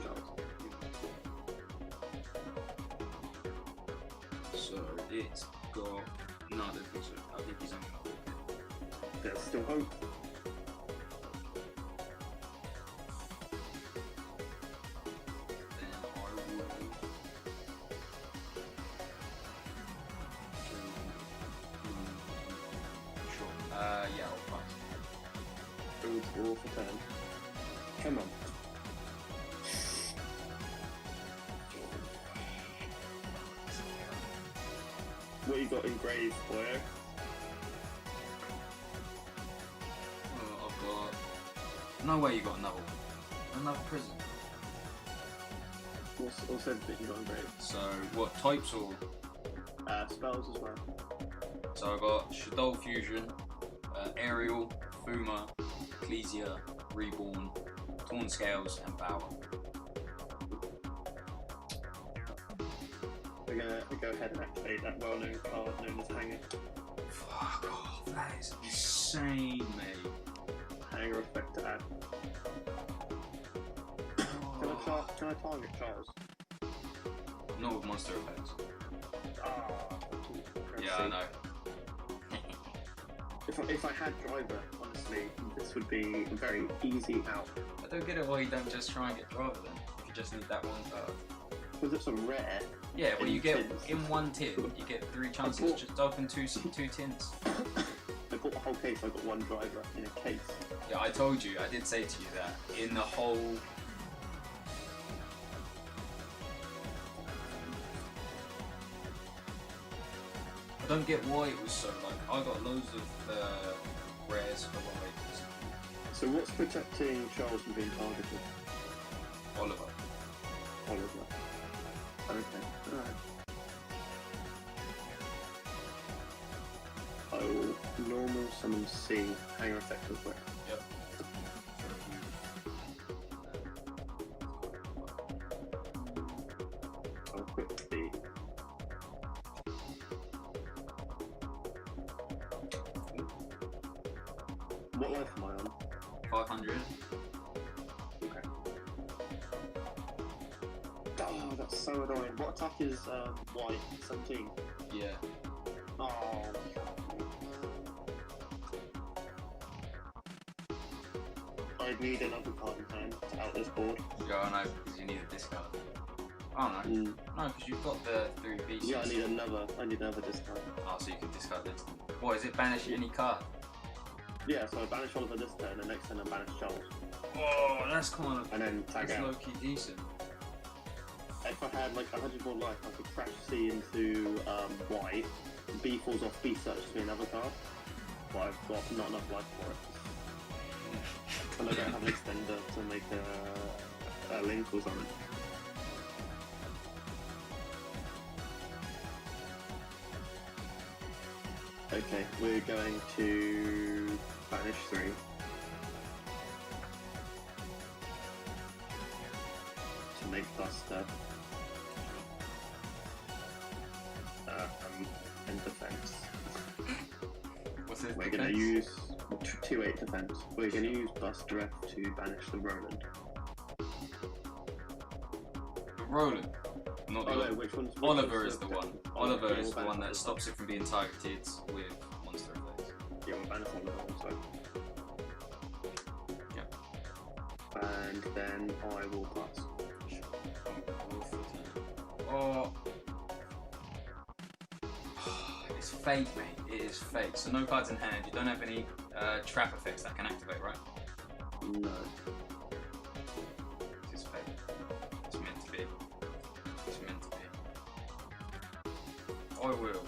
So it's got. No, I don't think so. I think he's only got. There's still hope. Then I will. Sure. Yeah, I'll pass. Build war for turn. Come on. What you got engraved, boyo? I've got. No way you got another one. Another prison. What's everything you got engraved? So, what types or. Spells as well. So I got Shadow Fusion, Aerial, Fuma, Ecclesia, Reborn, Torn Scales, and Bower. We're gonna go ahead and activate that well-known card known as Hanger. Fuck off, that is insane, mate. Hanger effect to add. Can I target Charles? Not with monster effects. Ah. Yeah, I know. If I had Driver, honestly, this would be a very easy out. I don't get it why you don't just try and get Driver then, if you just need that one card. Because it's a rare. Yeah, well you get, tins. in one tin, you get 3 chances, just open two tins. I bought the whole case, I got one Driver in a case. Yeah, I told you, I did say to you that, in the whole... I don't get why it was so, like, I got loads of rares for like... So what's protecting Charles from being targeted? Oliver. Oliver. Okay, alright. I will normal summon C, Hanger effect as well. Yep. I'll equip the What life am I on? 500. Okay. Oh, that's so annoying. What attack is white? 17? Yeah. Oh. I need another card in hand to out this board. Yeah, I know, because you need a discard. Oh no. No, because you've got the 3 pieces. Yeah, I need another discard. Oh, so you can discard this. What, is it banish any card? Yeah, so I banish Oliver this turn, and next turn I banish Charles. Oh, that's kind of... And then tag that's out. low-key decent. If I had like 100 more life, I could crash C into white. B falls off, B searches me another card. But I've got not enough life for it. And I don't have an extender to make a link or something. Okay, we're going to banish 3. To make Buster. And defense. What's it? We're going to use 2-8 defense. We're going to use Buster F to banish the Roland. The Roland. Not the no, which one's Oliver is the one. Oliver yeah, is the we'll one that banish stops it from being targeted with monster effects. Yeah, we'll banish Oliver also. Yep. And then I will pass. Oh. It's fake, mate. It is fake. So no cards in hand. You don't have any trap effects that can activate, right? No. It's fake. It's meant to be. It's meant to be. I will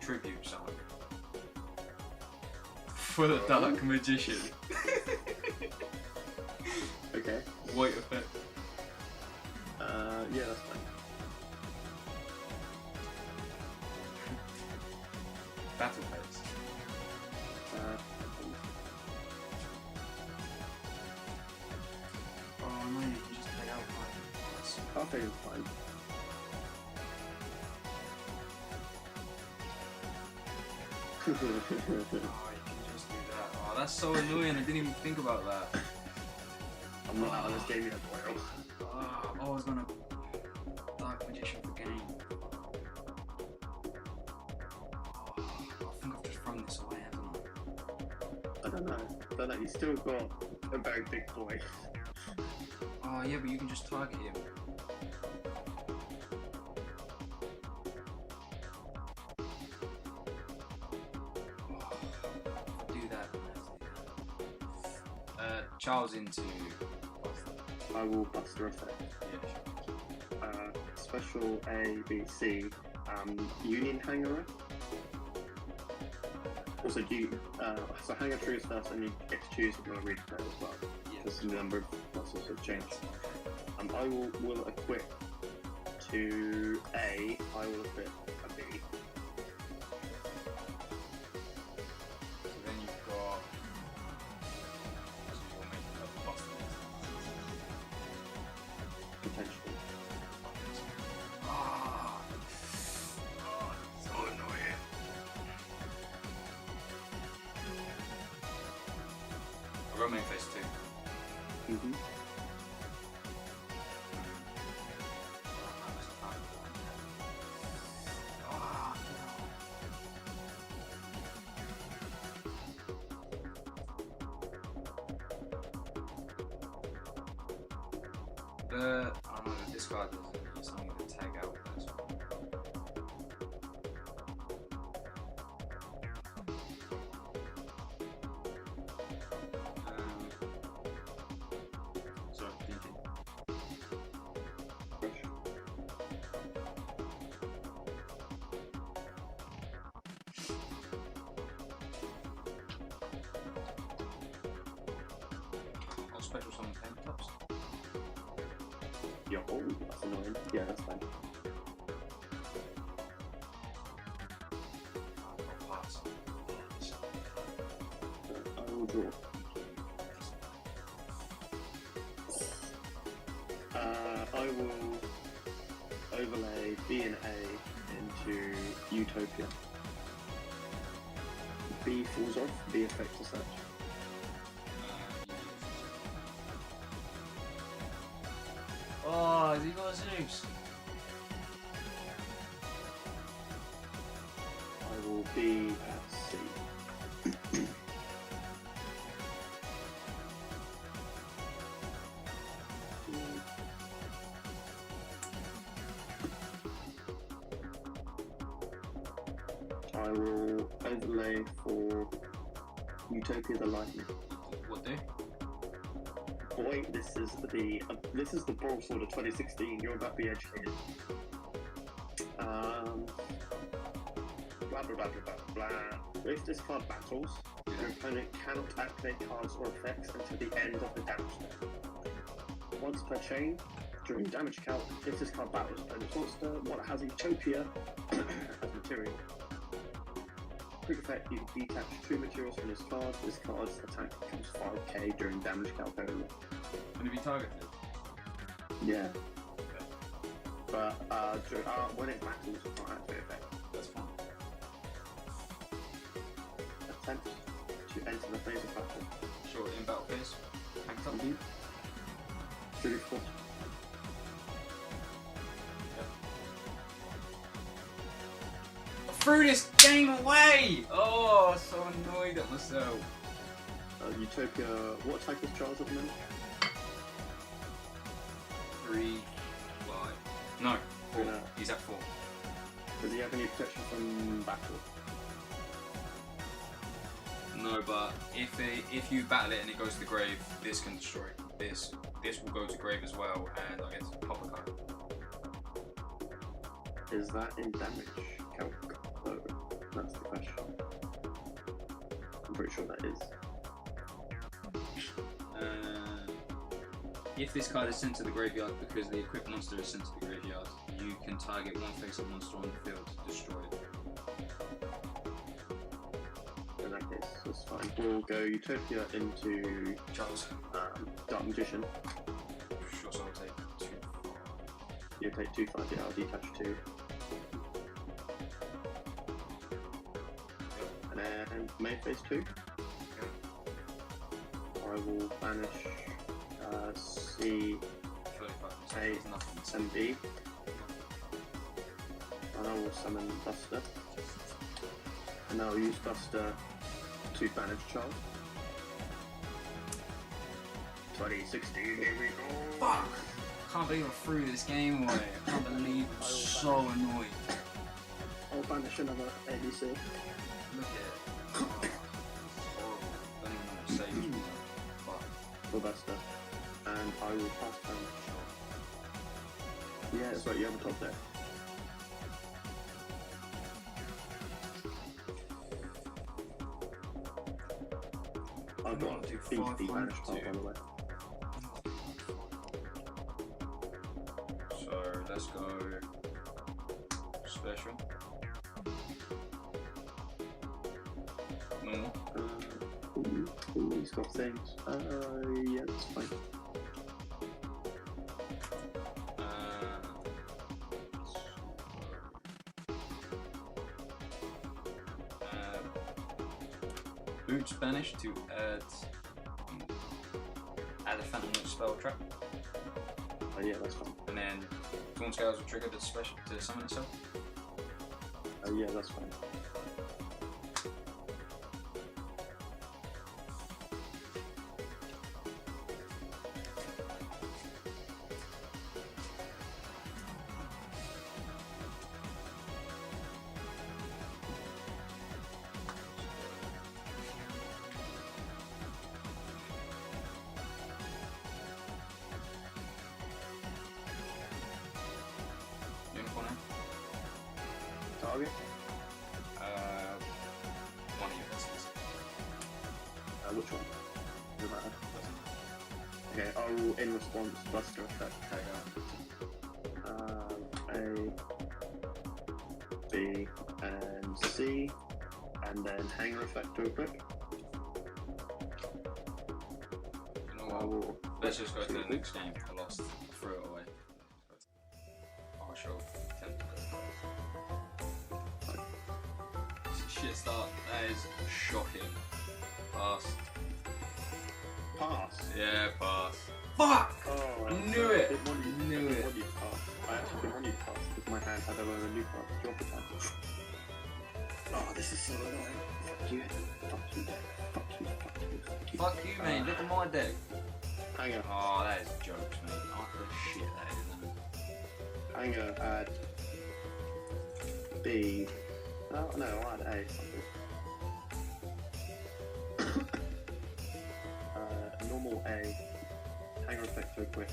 tribute someone for the Dark Magician. Okay. White effect. Yeah, that's fine. Battle phase. phase is fine. Oh, you can just do that. Oh, that's so annoying. I didn't even think about that. I'm not out of this game yet, boy. Oh, I was gonna Dark Magician for game. Oh, I think I've just thrown this away, haven't I? I don't know. He's still got a very big boy. Oh yeah, but you can just target him. Do that. Charles into. I will Buster Effect. Yeah. Special A, B, C. Union Hangerer. Also, so Hanger Trees first, and you get to choose if you want to read it as well. Yeah. There's a number of muscles have changed. I will equip to A. I will equip a B. So then you've got. So you'll make a Buster. Potentially. Ah. Oh, so annoying. I've got main phase 2. Mm-hmm. I don't know, this card doesn't use something to tag out this one. Sorry, thinking. I'll special summon tabletops. Yo, that's annoying. Yeah, that's fine. I'll pass. I will draw. I will overlay B and A into Utopia. B falls off, B effect as such. Oh, has he got Zeus? I will be at C. I will overlay for Utopia the Lightning. What do? Boy, this is the broadsword of 2016. You're about to be educated. Blah blah blah blah blah blah. If this card battles, your opponent cannot activate cards or effects until the end of the damage step. Once per chain, during damage count, if this card battles opponent's monster, what has Utopia as material. Quick effect, you can detach 2 materials from this card. This card's attack becomes 5k during damage count only. Can it be targeted? Yeah. Okay. But when it battles, it can't activate effect. That's fine. Attempt to enter the phase of battle. Sure, in battle phase. Hacked up. Mm-hmm. Really cool. I threw this game away! Oh, so annoyed at myself. Utopia, what attack is Charles at the minute? 3, 5. No, 4. No. He's at 4. Does he have any protection from battle? No, but if you battle it and it goes to the grave, this can destroy it. This will go to grave as well, and I guess pop a card. Is that in damage calc? No, that's the question. I'm pretty sure that is. If this card is sent to the graveyard because the equipped monster is sent to the graveyard, you can target one face-up monster on the field to destroy it. In that case, that's fine. We'll go Utopia into Charles. Dark Magician. Sure, so I'll take 2. You take 2 cards, yeah, I'll detach 2. And then main phase 2. I will banish C, A, and B. And I will summon Buster. And I'll use Buster to banish Charles. 2016, here we go! Fuck! Can't believe I threw this game away. I can't believe I'm so annoyed. I'll banish another ABC. Look at it. Oh, horrible. Don't even know what to say. Fuck. For Buster. And I will pass turn. Yeah, that's right, you have a top deck. I've got a beefy banish card, by the way. So let's go special. Normal. Ooh, he's got things. Yeah, that's fine. Boots banish to add a Phantom Note spell trap. Yeah, that's fine. And then Dawn Scales will trigger the special to summon itself. Yeah, that's fine. Unicorn. Target? One of your pieces. Which one? Doesn't matter. Okay, I will in response Buster effect A, B, and C, and then hanger effect to equip. You know what? Let's just go to the next game. I lost. I threw it away. I shall attempt to go first. It's a shit start. That is shocking. Pass. Pass? Yeah, pass. Fuck! Oh, I knew it! I didn't want you, Knew I didn't it. want you to pass. I actually didn't want you to pass because my hand had a new card. Drop attack. Oh, this is so annoying. Fuck you. Fuck you, Dave. Fuck you, fuck you, fuck you. Fuck you, mate. Look at my deck. Hanger. Oh, that is jokes, mate. After shit that is, isn't it? Hanger, add B. No, I'll add A. Normal A. Hanger effect to equip.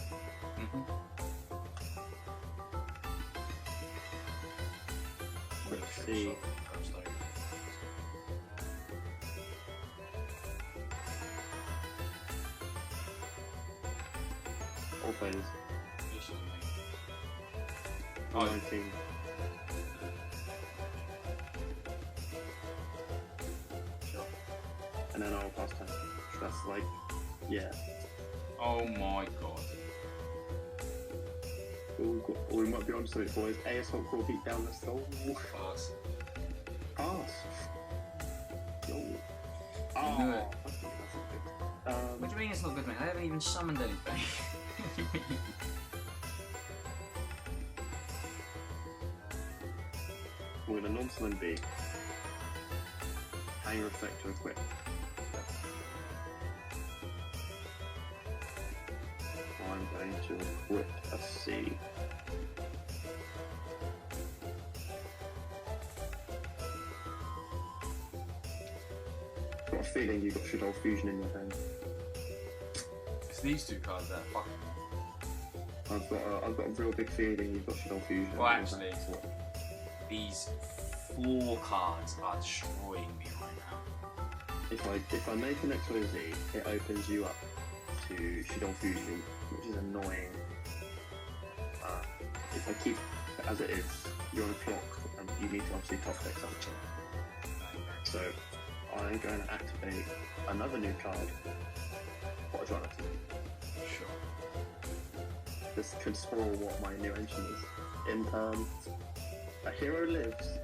Quick C. All phase. Oh. 19. Sure. And then I'll pass 10. That's like, yeah. Oh my god. Ooh, we might be onto it, boys. ASL core beat down the soul. Pass. Pass. Yo. knew it. What do you mean it's not good, mate? I haven't even summoned anything. What do you mean? We're gonna non-summon B. Hanger effect to equip. I'm going to equip a C. I've got a feeling you've got Shadow Fusion in your hand. It's these two cards that are fucking. I've got a real big feeling you've got Shadow Fusion. Well, actually, these 4 cards are destroying me right now. If I make an XYZ, it opens you up to Shadow Fusion, which is annoying. If I keep it as it is, you're on a clock and you need to obviously top deck something. So I'm going to activate another new card. What is running? Sure. this could spoil what my new engine is. Imperm. A hero lives.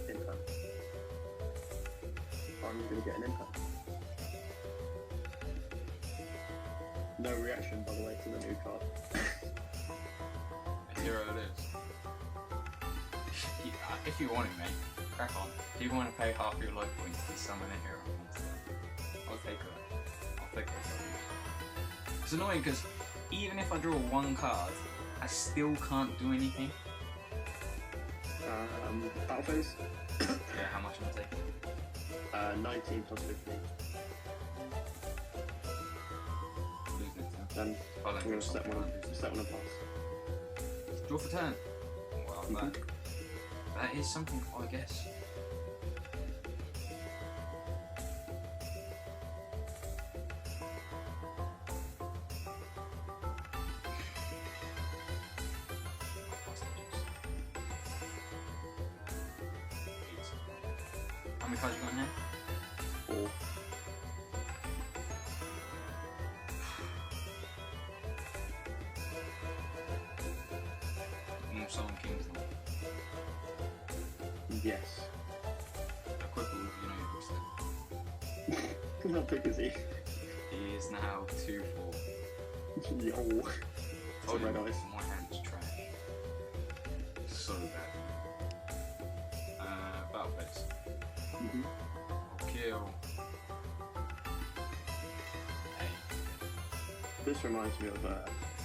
Imperm. I'm gonna get an imperm. No reaction, by the way, to the new card. A hero lives. If you want it, mate, crack on. If you want to pay half your life points to summon a hero monster, I'll take that. I'll take that. It's annoying because even if I draw one card, I still can't do anything. Battle phase? Yeah, how much am I taking? 19 plus 15. Losing it, Then I'll I'm going to set one a pass. Draw for turn. Well, that is something, I guess. How many cards you got in here? 4. More Solemn Kings now. Yes. A Quibble, you know you're How big is he? He is now 2-4. Yo. Told you, red eyes. my hand is trash. So bad. Battle phase. I'll kill. A. This reminds me of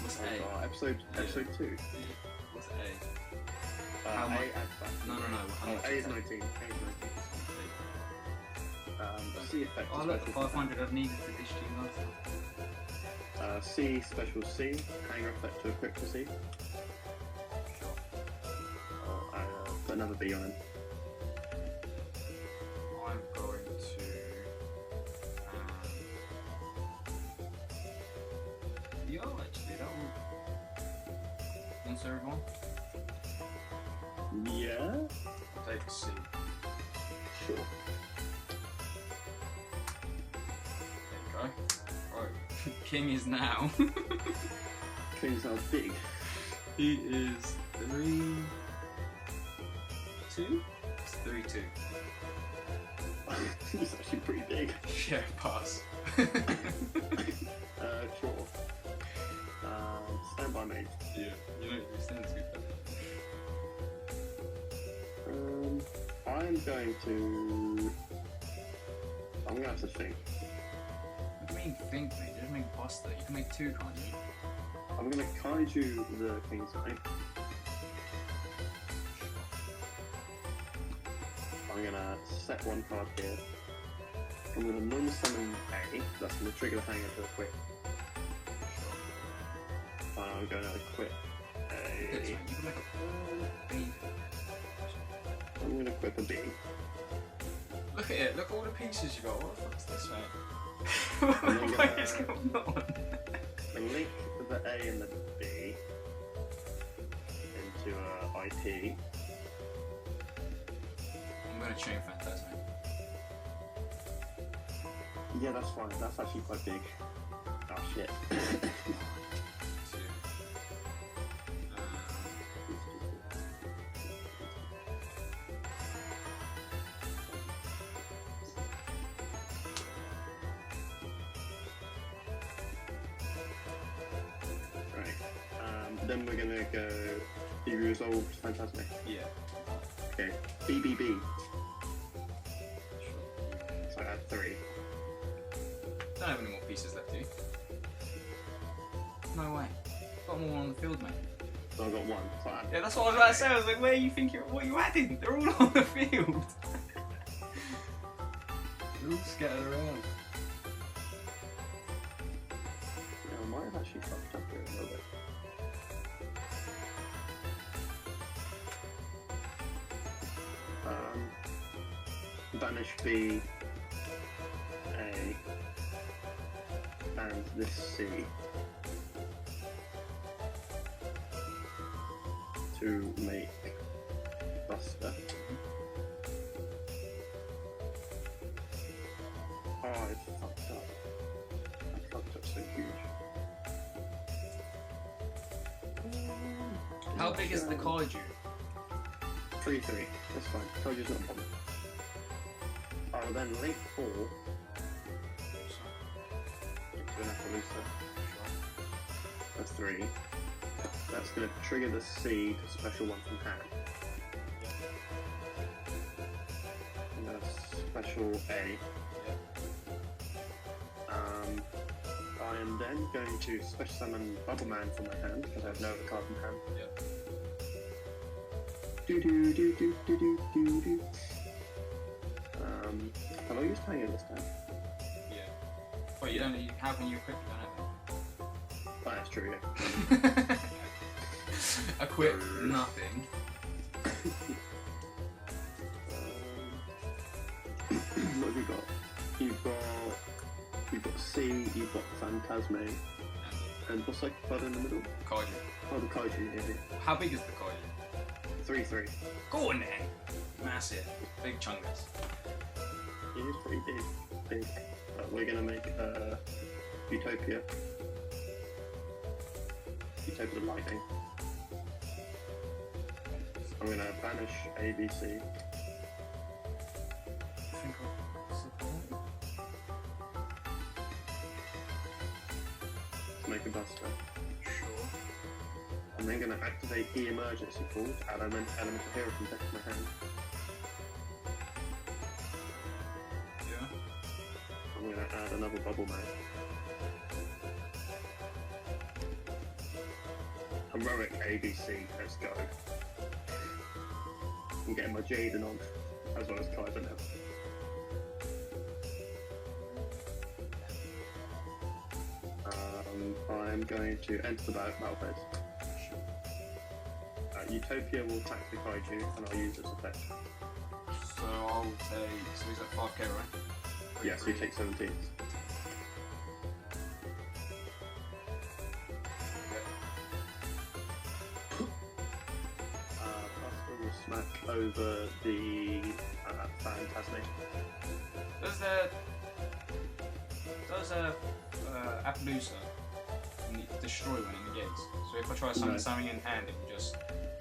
What's of A? our episode 2. Yeah. What's A? How How much? A adds back. No. How Oh, much A is that? 19. A is 19. C effect. Oh, look, 500 I've needed to dish to you last time. C special C. Hanger effect to equip to C. Sure. Or put another B on him. I'm going to. Yo, actually, that will. Once everyone, Yeah. I'll take a C. Sure. There you go. Right. King is now. King's are big. He is 3-2? It's 3-2. He's actually pretty big. Yeah, pass. Sure. Stand by mate. Yeah, you know, you stand to good. I'm going to. I'm gonna have to think. What do you mean think, mate? You just make Buster. You can make 2, can't you? I'm gonna kaiju the King's Eye. I'm gonna set one card here. I'm gonna non-summon A. That's gonna trigger the hanger to equip. I'm gonna equip Good, A. so you can make a B. I'm gonna equip a B. Look at it. Look at all the pieces you got. What the fuck's this, mate? I'm What is going on? I'm link the A and the B into a IP. I'm gonna chain Phantasm. Yeah, that's fine. That's actually quite big. Oh shit. 2. Right. Then we're gonna go. You resolved Phantasmic. Yeah. Okay. BBB. Sure. So I add 3. Don't have any more pieces left, do you? No way. Got more on the field, mate. So I got 1. So I add Yeah, that's what I was about to say. I was like, where are you thinking? What are you adding? They're all on the field. They're all scattered around. Yeah, I might have actually fucked up here a little bit. Banish B, A, and this C to make Buster. Oh, I fucked up. I fucked up so huge. How big is the kaiju? 3-3. That's fine. Kaiju's not a problem. Oh, then link 4. Into an Appaloosa. That's 3. That's going to trigger the C to special 1 from hand. And that's special A. I am then going to special summon Bubble Man from my hand because I have no other card in hand. Do do do do do do do do. Have I used Hanger this time? Yeah. Well, you don't. How can you equip? You don't have Oh, that's true. Yeah. it. Equip nothing. What have you got? You've got C. You've got Phantasme. And what's like the bud in the middle? Kaiju. Oh, the Kaiju. Yeah. How big is the kaiju? 3-3. Go on then. Massive. Big chungus. It is pretty big. But we're gonna make Utopia. Utopia Lightning. I'm gonna banish ABC. To make a buster. Sure. I'm then gonna activate the emergency pool to add element of hero from deck to my hand. Yeah. I'm gonna add another Bubble Man. Heroic ABC, let's go. I'm getting my Jaden on, as well as KAIBA now. I'm going to enter the battle phase. Utopia will attack the kaiju, and I'll use its effect. So I'll take. So he's at 5k, right? Yes, you take 17. Buster will smack over the Phantasme. Does Appaloosa destroy when it negates? So if I try something in hand, it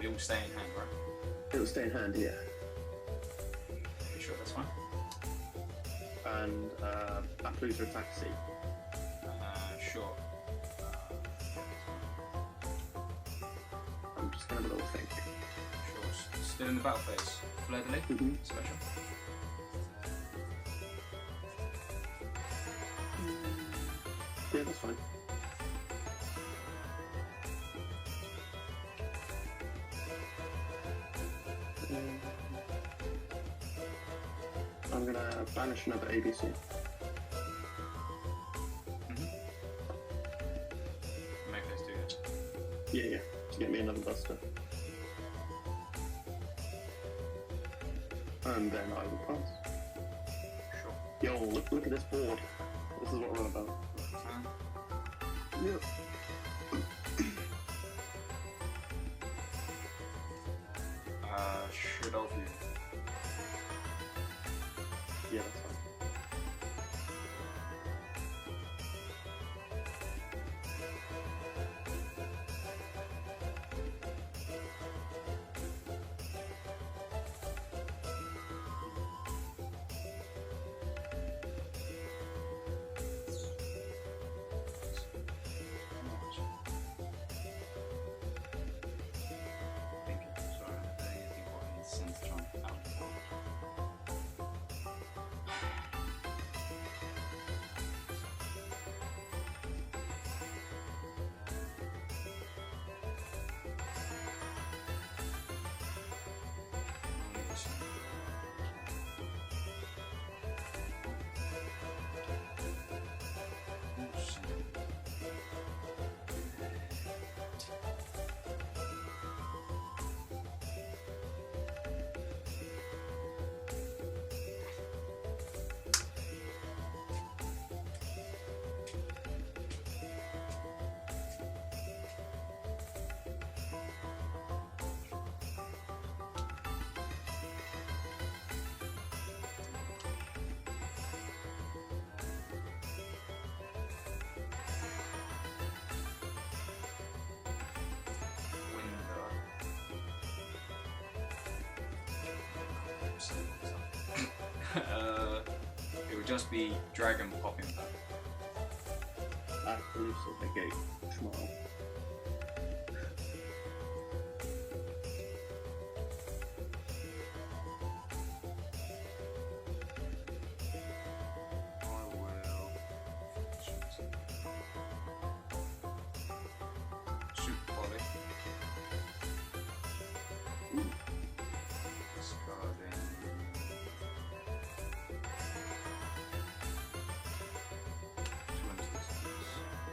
will stay in hand, right? It'll stay in hand, yeah. You sure that's fine? And Appaloosa attacks C. Sure. I'm just gonna have a little think. Sure. Still in the battle phase. Fleur de lis? Special. Yeah, that's fine. I'm gonna banish another ABC. Make those do that. Yeah, to get me another buster. And then I will pass. Sure. Yo, look at this board. This is what we're on about. Yep. Should of you. Yeah, that's fine. would just be dragon popping back. Elusive negate tomorrow.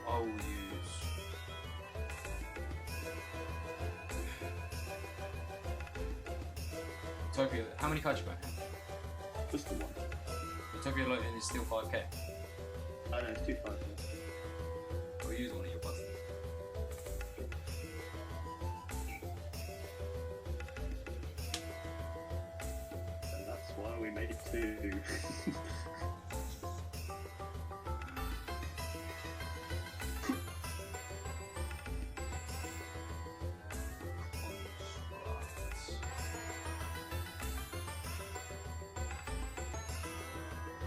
I'll use Utopia. How many cards you got? Just the one. Utopia Lightning is still 5k. I know, it's 2-5. I'll use one of your buttons. And that's why we made 2.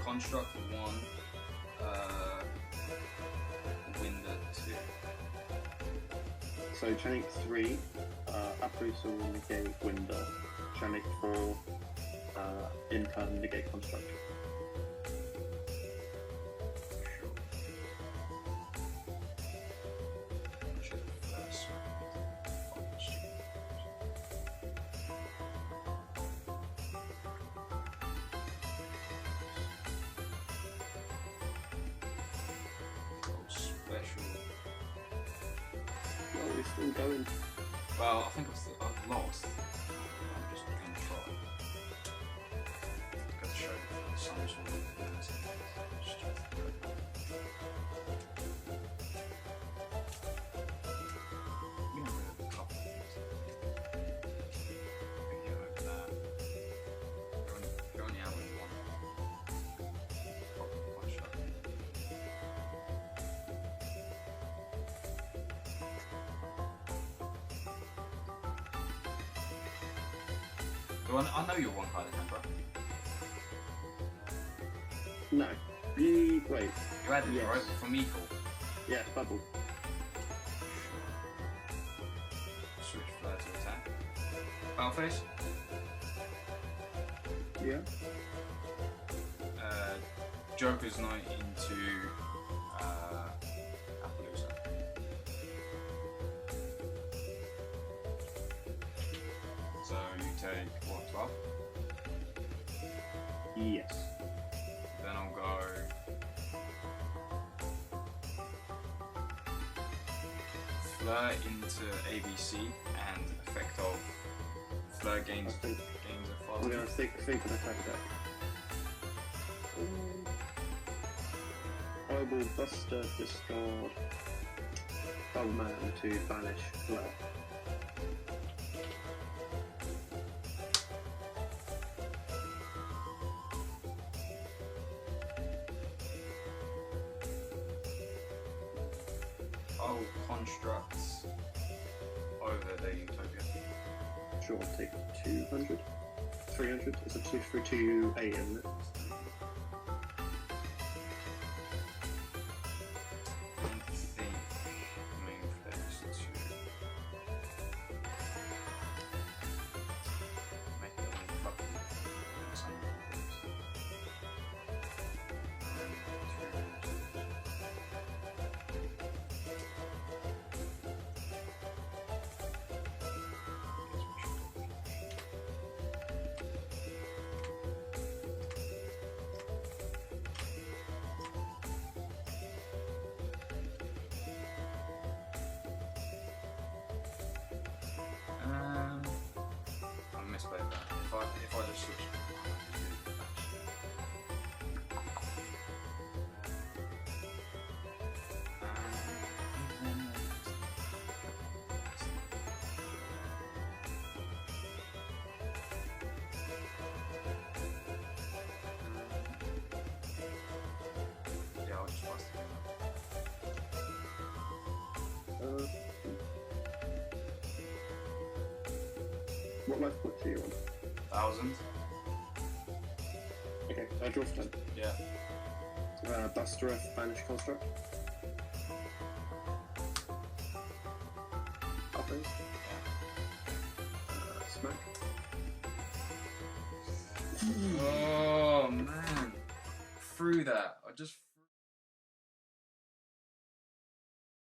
Construct 1, Winder 2. So Chanic 3, Apples will negate Winder. Chanic 4, in turn negate Construct. Oh, we're still going. Well, I think I've lost. I'm just going to try. Got to show some sort of I know you're one card in hand, bro. No. Wait. You had it, Yes. right? From equal. Yeah, bubble. Switch flare to attack. Battle phase. Yeah. Joker's Knight into Appaloosa. So you take what, 12? Yes. Then I'll go Flare into ABC and effect of Flare gains Okay. gains a I'm gonna 5. think of an attack deck. I will Buster discard Double Man to banish Flare. I'll construct over the Utopia. Sure, I'll take 200. 300? It's a 2 for 2-8, isn't it? I think move this to make it only fucking some things. I misplayed that. If I just switch. Yeah, I'll just bust it. What life point do you want? 1,000. Okay, I draw for 10. Yeah. Bustereth, Banish Construct. Uppers. Smack. Oh man, through that, I just